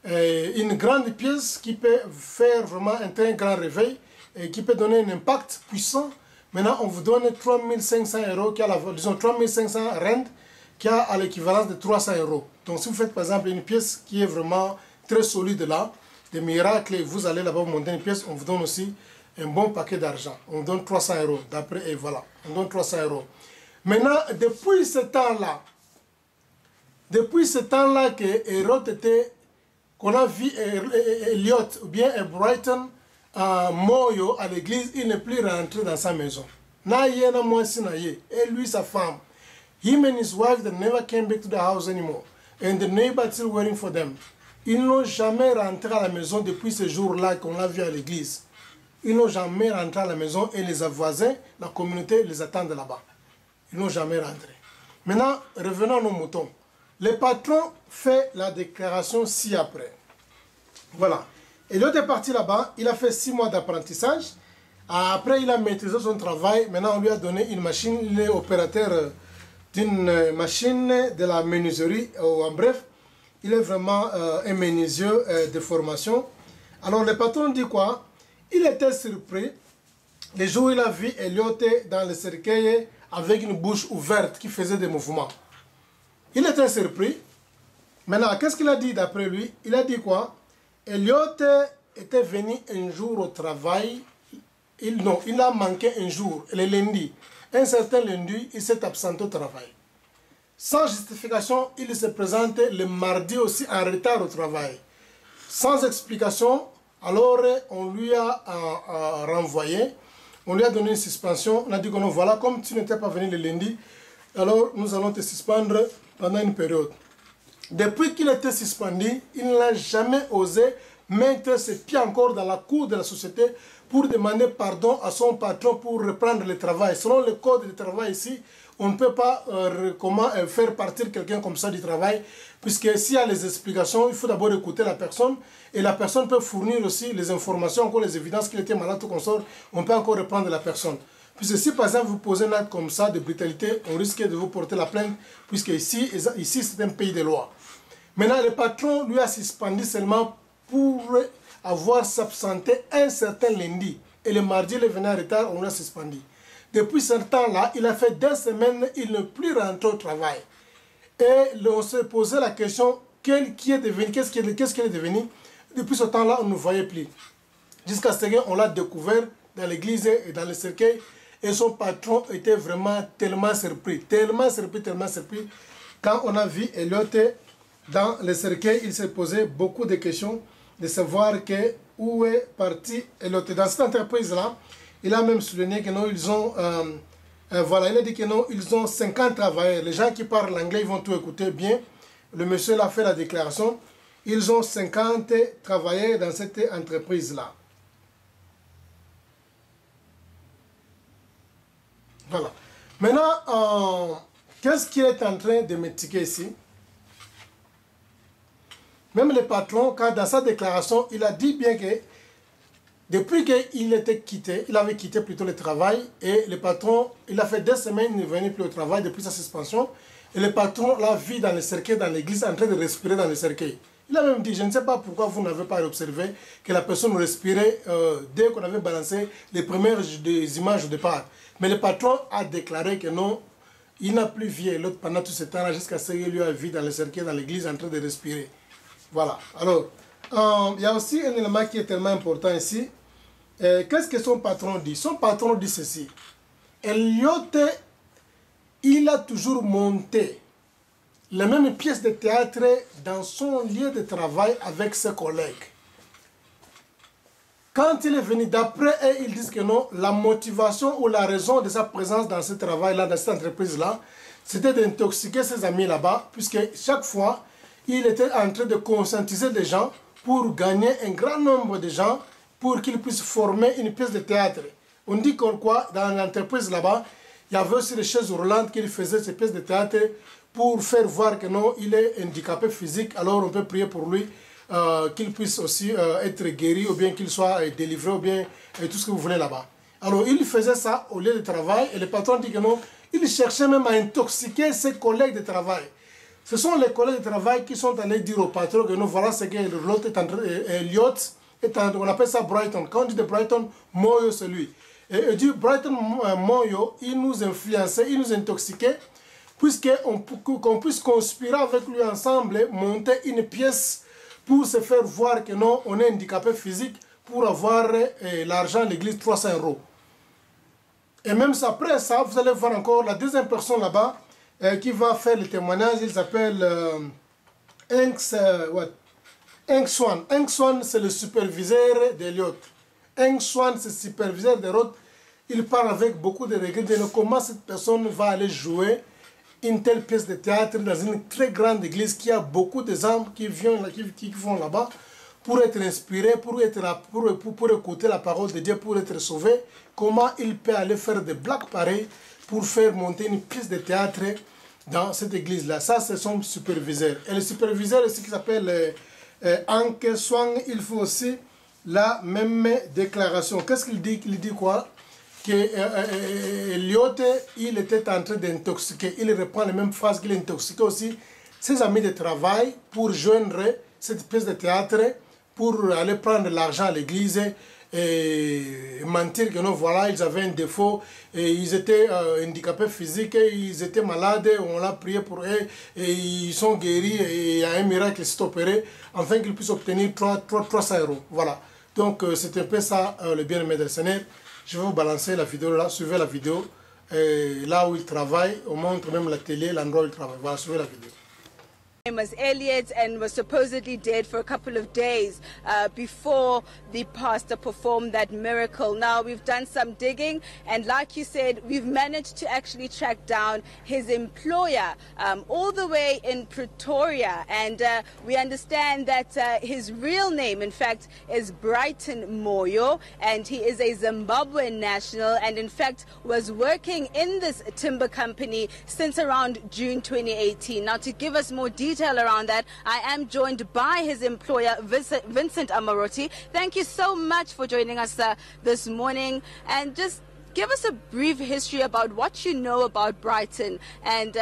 une grande pièce qui peut faire vraiment un très grand réveil et qui peut donner un impact puissant. Maintenant, on vous donne 3500 euros, qui a disons 3500 rand, qui a à l'équivalence de 300 euros. Donc, si vous faites par exemple une pièce qui est vraiment très solide là, des miracles, vous allez là-bas monter une pièce, on vous donne aussi un bon paquet d'argent. On donne 300 euros. D'après, et voilà, on donne 300 euros. Maintenant, depuis ce temps-là que Hérode était, qu'on a vu Eliot ou bien Brighton Moyo à l'église, il n'est plus rentré dans sa maison. Et lui, sa femme, him and his wife, they never came back to the house anymore. And the neighbor still waiting for them. Ils n'ont jamais rentré à la maison depuis ce jour-là qu'on l'a vu à l'église. Ils n'ont jamais rentré à la maison et les voisins, la communauté les attendent là-bas. Ils n'ont jamais rentré. Maintenant, revenons à nos moutons. Le patron fait la déclaration ci-après. Voilà. Et l'autre est parti là-bas, il a fait 6 mois d'apprentissage. Après, il a maîtrisé son travail. Maintenant, on lui a donné une machine. Il est opérateur d'une machine de la menuiserie. En bref, il est vraiment un menuisier de formation. Alors, le patron dit quoi? Il était surpris le jour où il a vu Eliot dans le cercueil avec une bouche ouverte qui faisait des mouvements. Il était surpris. Maintenant, qu'est-ce qu'il a dit d'après lui? Il a dit quoi? Eliot était venu un jour au travail. Il a manqué un jour, le lundi. Un certain lundi, il s'est absenté au travail. Sans justification, il se présente le mardi aussi en retard au travail. Sans explication, alors on lui a renvoyé. On lui a donné une suspension. On a dit que non, voilà, comme tu n'étais pas venu le lundi, alors nous allons te suspendre pendant une période. Depuis qu'il était suspendu, il n'a jamais osé mettre ses pieds encore dans la cour de la société pour demander pardon à son patron pour reprendre le travail. Selon le code du travail ici, on ne peut pas faire partir quelqu'un comme ça du travail, puisque s'il y a les explications, il faut d'abord écouter la personne, et la personne peut fournir aussi les informations, encore les évidences qu'il était malade ou qu'on sort, on peut encore reprendre la personne. Puisque si par exemple vous posez un acte comme ça de brutalité, on risque de vous porter la plainte, puisque ici c'est un pays de loi. Maintenant, le patron lui a suspendu seulement pour avoir s'absenté un certain lundi. Et le mardi, il est venu en retard, on l'a suspendu. Depuis ce temps-là, il a fait 2 semaines, il n'est plus rentré au travail. Et on se posait la question, qu'est-ce qu'il est devenu? Depuis ce temps-là, on ne voyait plus. Jusqu'à ce qu'on l'a découvert dans l'église et dans le cercueil. Et son patron était vraiment tellement surpris. Tellement surpris. Quand on a vu Eliot dans le cercueil, il s'est posé beaucoup de questions de savoir où est parti Eliot. Dans cette entreprise-là, il a même souligné que non, ils ont, voilà, il a dit que non, ils ont 50 travailleurs. Les gens qui parlent l'anglais, ils vont tout écouter bien. Le monsieur a fait la déclaration. Ils ont 50 travailleurs dans cette entreprise-là. Voilà. Maintenant, qu'est-ce qu'il est en train de m'étiqueter ici? Même le patron, quand dans sa déclaration, il a dit bien que depuis qu'il avait quitté plutôt le travail, et le patron, il a fait 2 semaines, il ne venait plus au travail depuis sa suspension, et le patron l'a vu dans le cercueil, dans l'église, en train de respirer dans le cercueil. Il Il a même dit, je ne sais pas pourquoi vous n'avez pas observé que la personne respirait dès qu'on avait balancé les premières images au départ. Mais le patron a déclaré que non, il n'a plus vu l'autre pendant tout ce temps-là jusqu'à ce qu'il lui a vu dans le cercueil, dans l'église, en train de respirer. Voilà. Alors, il y a aussi un élément qui est tellement important ici. Qu'est-ce que son patron dit? Son patron dit ceci. Elliott, il a toujours monté les mêmes pièces de théâtre dans son lieu de travail avec ses collègues. Quand il est venu, d'après eux, ils disent que non, la motivation ou la raison de sa présence dans ce travail-là, dans cette entreprise-là, c'était d'intoxiquer ses amis là-bas, puisque chaque fois, il était en train de conscientiser des gens pour gagner un grand nombre de gens pour qu'ils puissent former une pièce de théâtre. On dit que quoi, dans l'entreprise là-bas, il y avait aussi des chaises roulantes qu'il faisait ces pièces de théâtre pour faire voir que non, il est handicapé physique, alors on peut prier pour lui, qu'il puisse aussi être guéri, ou bien qu'il soit délivré, ou bien tout ce que vous voulez là-bas. Alors il faisait ça au lieu de travail, et le patron dit que non, il cherchait même à intoxiquer ses collègues de travail. Ce sont les collègues de travail qui sont allés dire au patron que non, voilà ce que l'autre est en train Elliott, on appelle ça Brighton. Quand on dit de Brighton, Moyo c'est lui. Et il dit Brighton Moyo, il nous influençait, il nous intoxiquait, qu'on puisse conspirer avec lui ensemble, monter une pièce pour se faire voir que non, on est handicapé physique, pour avoir l'argent à l'église, 300 €. Et même après ça, vous allez voir encore la deuxième personne là-bas qui va faire le témoignage. Il s'appelle Hank Swan. Hank Swan, c'est le superviseur d'Elliott. Hank Swan, c'est le superviseur d'Elliott. Il parle avec beaucoup de regrets de comment cette personne va aller jouer une telle pièce de théâtre dans une très grande église qui a beaucoup de gens qui vont là-bas pour être inspirés, pour écouter la parole de Dieu, pour être sauvés. Comment il peut aller faire des blagues pareilles pour faire monter une pièce de théâtre dans cette église-là. Ça, c'est son superviseur. Et le superviseur, ce qui s'appelle Hank Swan, il faut aussi la même déclaration. Qu'est-ce qu'il dit? Il dit quoi? Que Elliott, il était en train d'intoxiquer. Il reprend les mêmes phrases qu'il intoxiquait aussi ses amis de travail pour joindre cette pièce de théâtre, pour aller prendre l'argent à l'église et mentir que non, voilà, ils avaient un défaut, et ils étaient handicapés physiques, ils étaient malades, on l'a prié pour eux, et ils sont guéris, et il y a un miracle qui s'est opéré, afin qu'ils puissent obtenir 300 €. Voilà. Donc c'est un peu ça, le bien-aimé du Seigneur. Je vais vous balancer la vidéo là, suivez la vidéo. Là où il travaille, on montre même la télé, l'endroit où il travaille. Voilà, suivez la vidéo. name was Elliott and was supposedly dead for a couple of days before the pastor performed that miracle. Now, we've done some digging, and like you said, we've managed to actually track down his employer all the way in Pretoria, and we understand that his real name, in fact, is Brighton Moyo, and he is a Zimbabwean national, and in fact was working in this timber company since around June 2018. Now, to give us more detail around that, I am joined by his employer, Vincent Amarotti. Thank you so much for joining us this morning, and just give us a brief history about what you know about Brighton and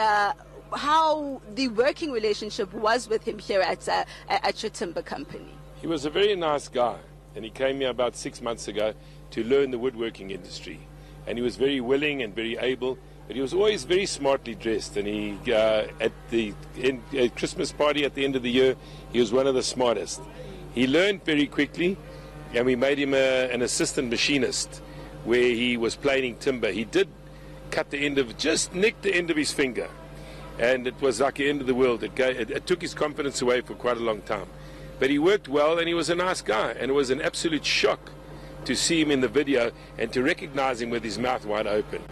how the working relationship was with him here at your timber company. He was a very nice guy, and he came here about 6 months ago to learn the woodworking industry, and he was very willing and very able. But he was always very smartly dressed, and he at the Christmas party at the end of the year, he was one of the smartest. He learned very quickly, and we made him an assistant machinist, where he was planing timber. He did cut the end of, just nicked the end of his finger, and it was like the end of the world. It took his confidence away for quite a long time. But he worked well, and he was a nice guy, and it was an absolute shock to see him in the video and to recognize him with his mouth wide open.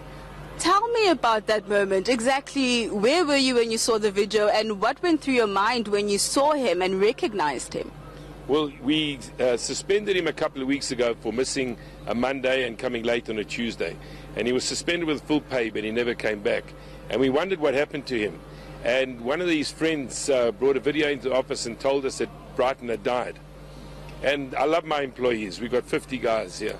Tell me about that moment. Exactly where were you when you saw the video, and what went through your mind when you saw him and recognized him? Well, we suspended him a couple of weeks ago for missing a Monday and coming late on a Tuesday. And he was suspended with full pay, but he never came back. And we wondered what happened to him. And one of these friends brought a video into the office and told us that Brighton had died. And I love my employees. We've got 50 guys here.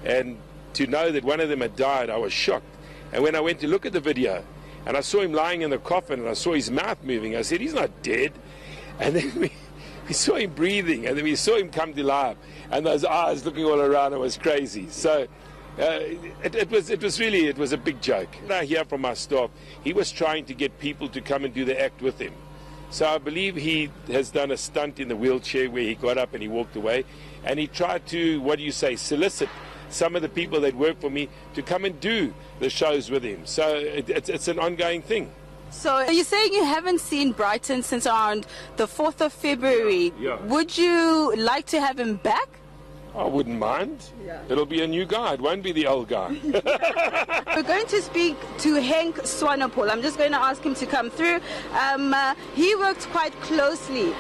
And to know that one of them had died, I was shocked. And when I went to look at the video, and I saw him lying in the coffin, and I saw his mouth moving, I said, he's not dead. And then we saw him breathing, and then we saw him come to life, and those eyes looking all around, it was crazy. So it was a big joke. I hear from our staff, he was trying to get people to come and do the act with him. So I believe he has done a stunt in the wheelchair where he got up and he walked away, and he tried to, solicit some of the people that work for me to come and do the shows with him. So it's an ongoing thing. So you're saying you haven't seen Brighton since around the 4th of February. Yeah. Would you like to have him back? I wouldn't mind. Yeah. It'll be a new guy. It won't be the old guy. We're going to speak to Henk Swanepoel. I'm just going to ask him to come through. He worked quite closely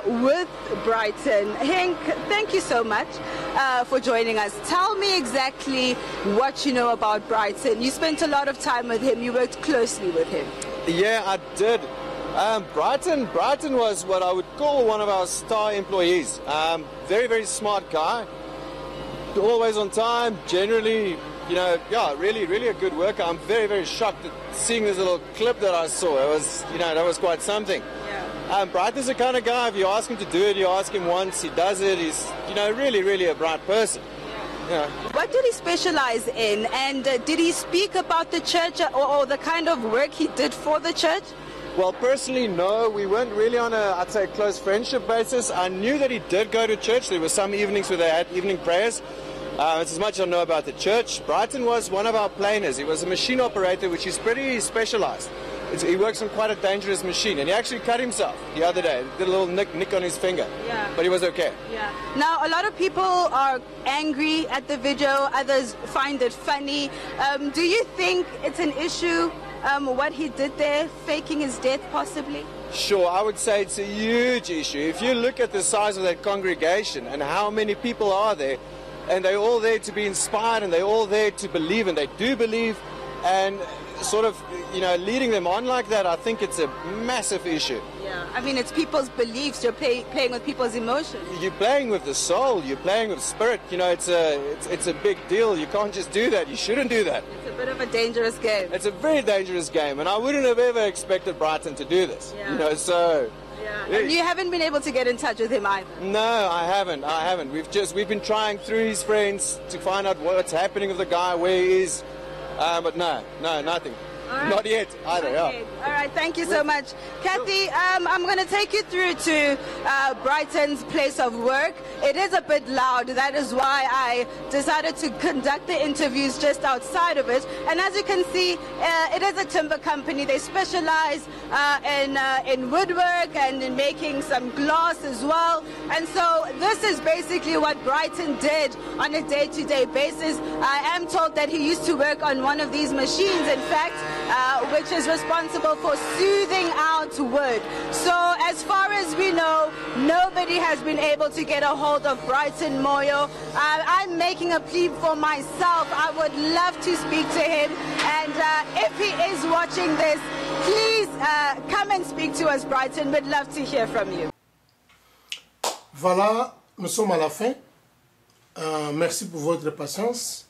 with Brighton. Henk, thank you so much for joining us. Tell me exactly what you know about Brighton. You spent a lot of time with him. You worked closely with him. Yeah, I did. Brighton was what I would call one of our star employees. Very, very smart guy. Always on time, generally, really a good worker. I'm very, very shocked at seeing this little clip that I saw. It was, that was quite something. Yeah. Brighton's the kind of guy, if you ask him to do it, you ask him once, he does it. He's, really a bright person. Yeah. What did he specialize in, and did he speak about the church or the kind of work he did for the church? Well, personally, no. We weren't really on I'd say, close friendship basis. I knew that he did go to church. There were some evenings where they had evening prayers. It's as much as I know about the church. Brighton was one of our planers. He was a machine operator, which is pretty specialized. He works on quite a dangerous machine, and he actually cut himself the other day. Did a little nick on his finger, but he was okay. Yeah. Now, a lot of people are angry at the video. Others find it funny. Do you think it's an issue, what he did there, faking his death possibly? Sure, I would say it's a huge issue. If you look at the size of that congregation and how many people are there, and they're all there to be inspired, and they're all there to believe, and they do believe, and sort of, leading them on like that, I think it's a massive issue. Yeah, I mean, it's people's beliefs. You're playing with people's emotions. You're playing with the soul. You're playing with spirit. It's a big deal. You can't just do that. You shouldn't do that. It's a bit of a dangerous game. It's a very dangerous game, and I wouldn't have ever expected Brighton to do this. Yeah. So. Yeah. And you haven't been able to get in touch with him either? No, I haven't. We've been trying through his friends to find out what's happening with the guy, where he is, but no, nothing. Right. Not yet either. Okay. Yeah. All right, thank you so much. Kathy, I'm going to take you through to Brighton's place of work. It is a bit loud. That is why I decided to conduct the interviews just outside of it. And as you can see, it is a timber company. They specialize in woodwork and in making some glass as well. And so this is basically what Brighton did on a day-to-day basis. I am told that he used to work on one of these machines, in fact, which is responsible for smoothing out wood. So as far as we know, nobody has been able to get a hold of Brighton Moyo. I'm making a plea for myself. I would love to speak to him, and if he is watching this, please come and speak to us, Brighton. We'd love to hear from you. Voilà, nous sommes à la fin. Merci pour votre patience.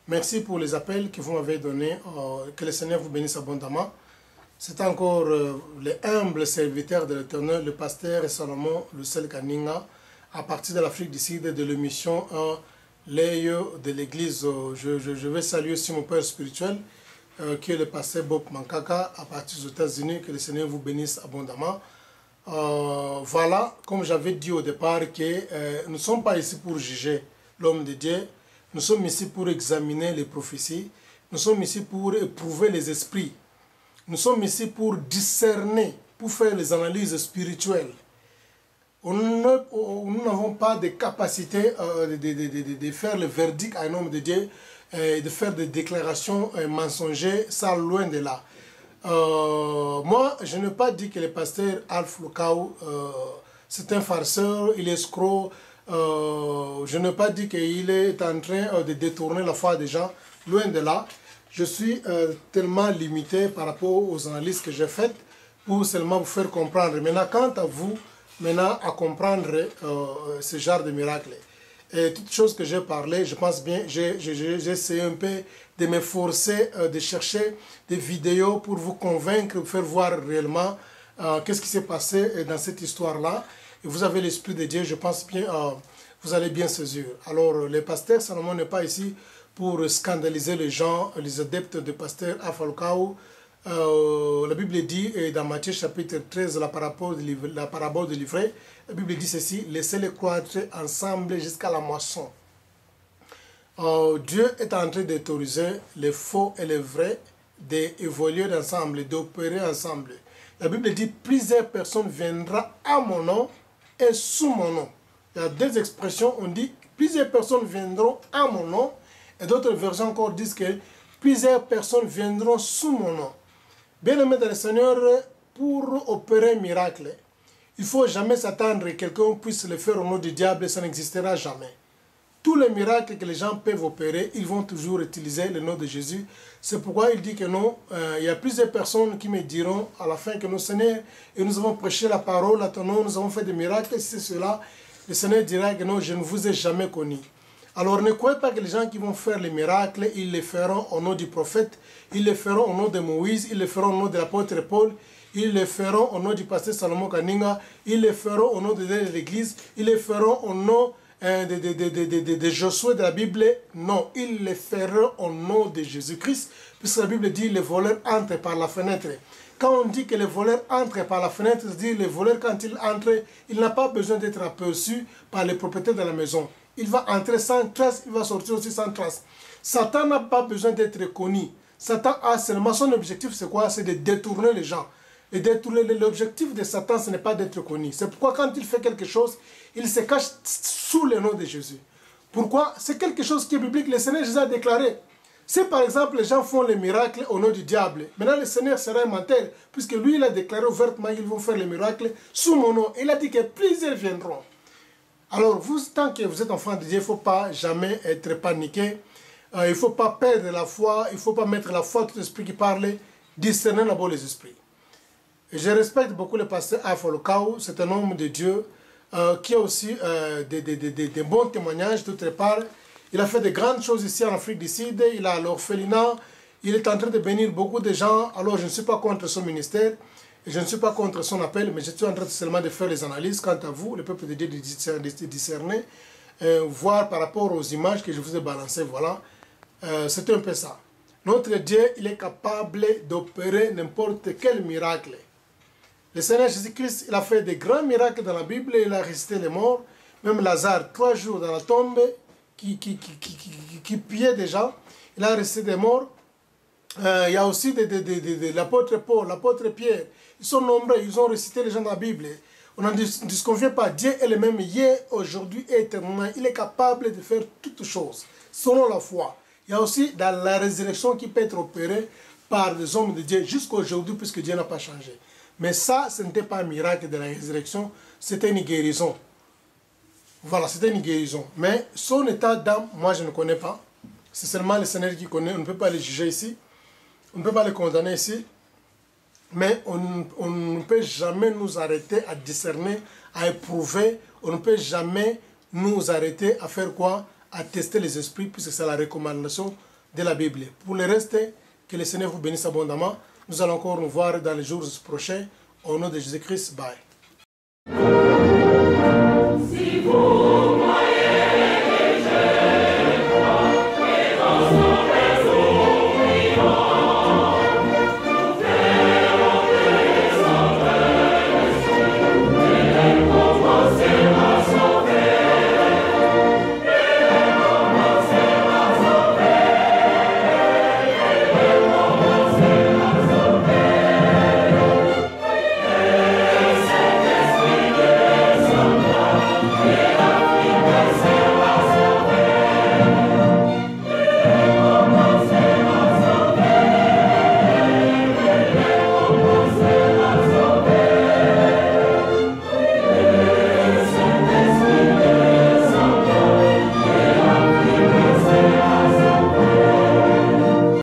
Merci pour les appels que vous m'avez donnés. Que le Seigneur vous bénisse abondamment. C'est encore les humbles serviteurs de l'Éternel, le pasteur Salomon Lucel Kaninga, à partir de l'Afrique du Sud, de l'émission L'œil de l'Église. Je vais saluer aussi mon père spirituel, qui est le pasteur Bob Mankaka, à partir des États-Unis. Que le Seigneur vous bénisse abondamment. Voilà, comme j'avais dit au départ, que nous ne sommes pas ici pour juger l'homme de Dieu. Nous sommes ici pour examiner les prophéties. Nous sommes ici pour éprouver les esprits. Nous sommes ici pour discerner, pour faire les analyses spirituelles. Nous n'avons pas de capacité de faire le verdict à un homme de Dieu, de faire des déclarations mensongères, ça loin de là. Moi, je n'ai pas dit que le pasteur Alf Lukau, c'est un farceur, il est escroc. Je n'ai pas dit qu'il est en train de détourner la foi des gens, loin de là. Je suis tellement limité par rapport aux analyses que j'ai faites pour seulement vous faire comprendre. Maintenant, quant à vous, à comprendre ce genre de miracle. Et toutes choses que j'ai parlé, je pense bien, j'ai essayé un peu de me forcer de chercher des vidéos pour vous convaincre, vous faire voir réellement qu'est-ce qui s'est passé dans cette histoire-là. Et vous avez l'Esprit de Dieu, je pense bien, vous allez bien saisir. Alors, les pasteurs, Salomon n'est pas ici pour scandaliser les gens, les adeptes de pasteur Afalkao. La Bible dit, dans Matthieu chapitre 13, la parabole de l'ivraie, la Bible dit ceci, laissez-les croître ensemble jusqu'à la moisson. Dieu est en train d'autoriser les faux et les vrais d'évoluer ensemble, d'opérer ensemble. La Bible dit, plusieurs personnes viendront à mon nom et sous mon nom. Il y a deux expressions, on dit, plusieurs personnes viendront à mon nom, et d'autres versions encore disent que plusieurs personnes viendront sous mon nom. Bien-aimés dans le Seigneur, pour opérer un miracle, il ne faut jamais s'attendre que quelqu'un puisse le faire au nom du diable, ça n'existera jamais. Tous les miracles que les gens peuvent opérer, ils vont toujours utiliser le nom de Jésus. C'est pourquoi il dit que non, il y a plusieurs personnes qui me diront à la fin que nous, Seigneur, et nous avons prêché la parole à ton nom, nous avons fait des miracles, c'est cela. Le Seigneur dira que non, je ne vous ai jamais connu. Alors ne croyez pas que les gens qui vont faire les miracles, ils les feront au nom du prophète, ils les feront au nom de Moïse, ils les feront au nom de l'apôtre Paul, ils les feront au nom du pasteur Salomon Kaninga, ils les feront au nom de l'Église, ils les feront au nom de Josué de la Bible. Non, ils les feront au nom de Jésus-Christ, puisque la Bible dit les voleurs entrent par la fenêtre. Quand on dit que les voleurs entrent par la fenêtre, c'est-à-dire les voleurs, quand ils entrent, il n'a pas besoin d'être aperçu par les propriétaires de la maison. Il va entrer sans trace, il va sortir aussi sans trace. Satan n'a pas besoin d'être connu. Satan a seulement, son objectif, c'est quoi? C'est de détourner les gens. Et détourner, l'objectif de Satan, ce n'est pas d'être connu. C'est pourquoi quand il fait quelque chose, il se cache sous le nom de Jésus. Pourquoi? C'est quelque chose qui est biblique. Le Seigneur Jésus a déclaré. Si par exemple les gens font les miracles au nom du diable, maintenant le Seigneur sera un menteur, puisque lui il a déclaré ouvertement qu'ils vont faire les miracles sous mon nom. Il a dit que plusieurs viendront. Alors vous, tant que vous êtes enfant de Dieu, il ne faut pas jamais être paniqué. Il ne faut pas perdre la foi, il ne faut pas mettre la foi à tout esprit qui parle, discerner d'abord les esprits. Et je respecte beaucoup le pasteur Afolokao, c'est un homme de Dieu qui a aussi des bons témoignages d'autre part. Il a fait de grandes choses ici en Afrique du Sud, il a l'orphelinat, il est en train de bénir beaucoup de gens. Alors je ne suis pas contre son ministère, et je ne suis pas contre son appel, mais je suis en train seulement de faire les analyses. Quant à vous, le peuple de Dieu, de discerner, voir par rapport aux images que je vous ai balancées, voilà. C'est un peu ça. Notre Dieu, il est capable d'opérer n'importe quel miracle. Le Seigneur Jésus-Christ, il a fait de grands miracles dans la Bible, il a ressuscité les morts. Même Lazare, 3 jours dans la tombe, qui pillait des gens, il a ressuscité des morts. Il y a aussi l'apôtre Paul, l'apôtre Pierre. Ils sont nombreux, ils ont ressuscité les gens dans la Bible. On n'en disconvient pas. Dieu est le même hier, aujourd'hui et éternellement. Il est capable de faire toutes choses, selon la foi. Il y a aussi dans la résurrection qui peut être opérée par les hommes de Dieu jusqu'à aujourd'hui, puisque Dieu n'a pas changé. Mais ça, ce n'était pas un miracle de la résurrection, c'était une guérison. Voilà, c'était une guérison. Mais son état d'âme, moi je ne connais pas. C'est seulement le Seigneur qui connaît. On ne peut pas le juger ici. On ne peut pas le condamner ici. Mais on ne peut jamais nous arrêter à discerner, à éprouver. On ne peut jamais nous arrêter à faire quoi? À tester les esprits, puisque c'est la recommandation de la Bible. Pour le reste, que le Seigneur vous bénisse abondamment. Nous allons encore nous voir dans les jours prochains. Au nom de Jésus-Christ, bye.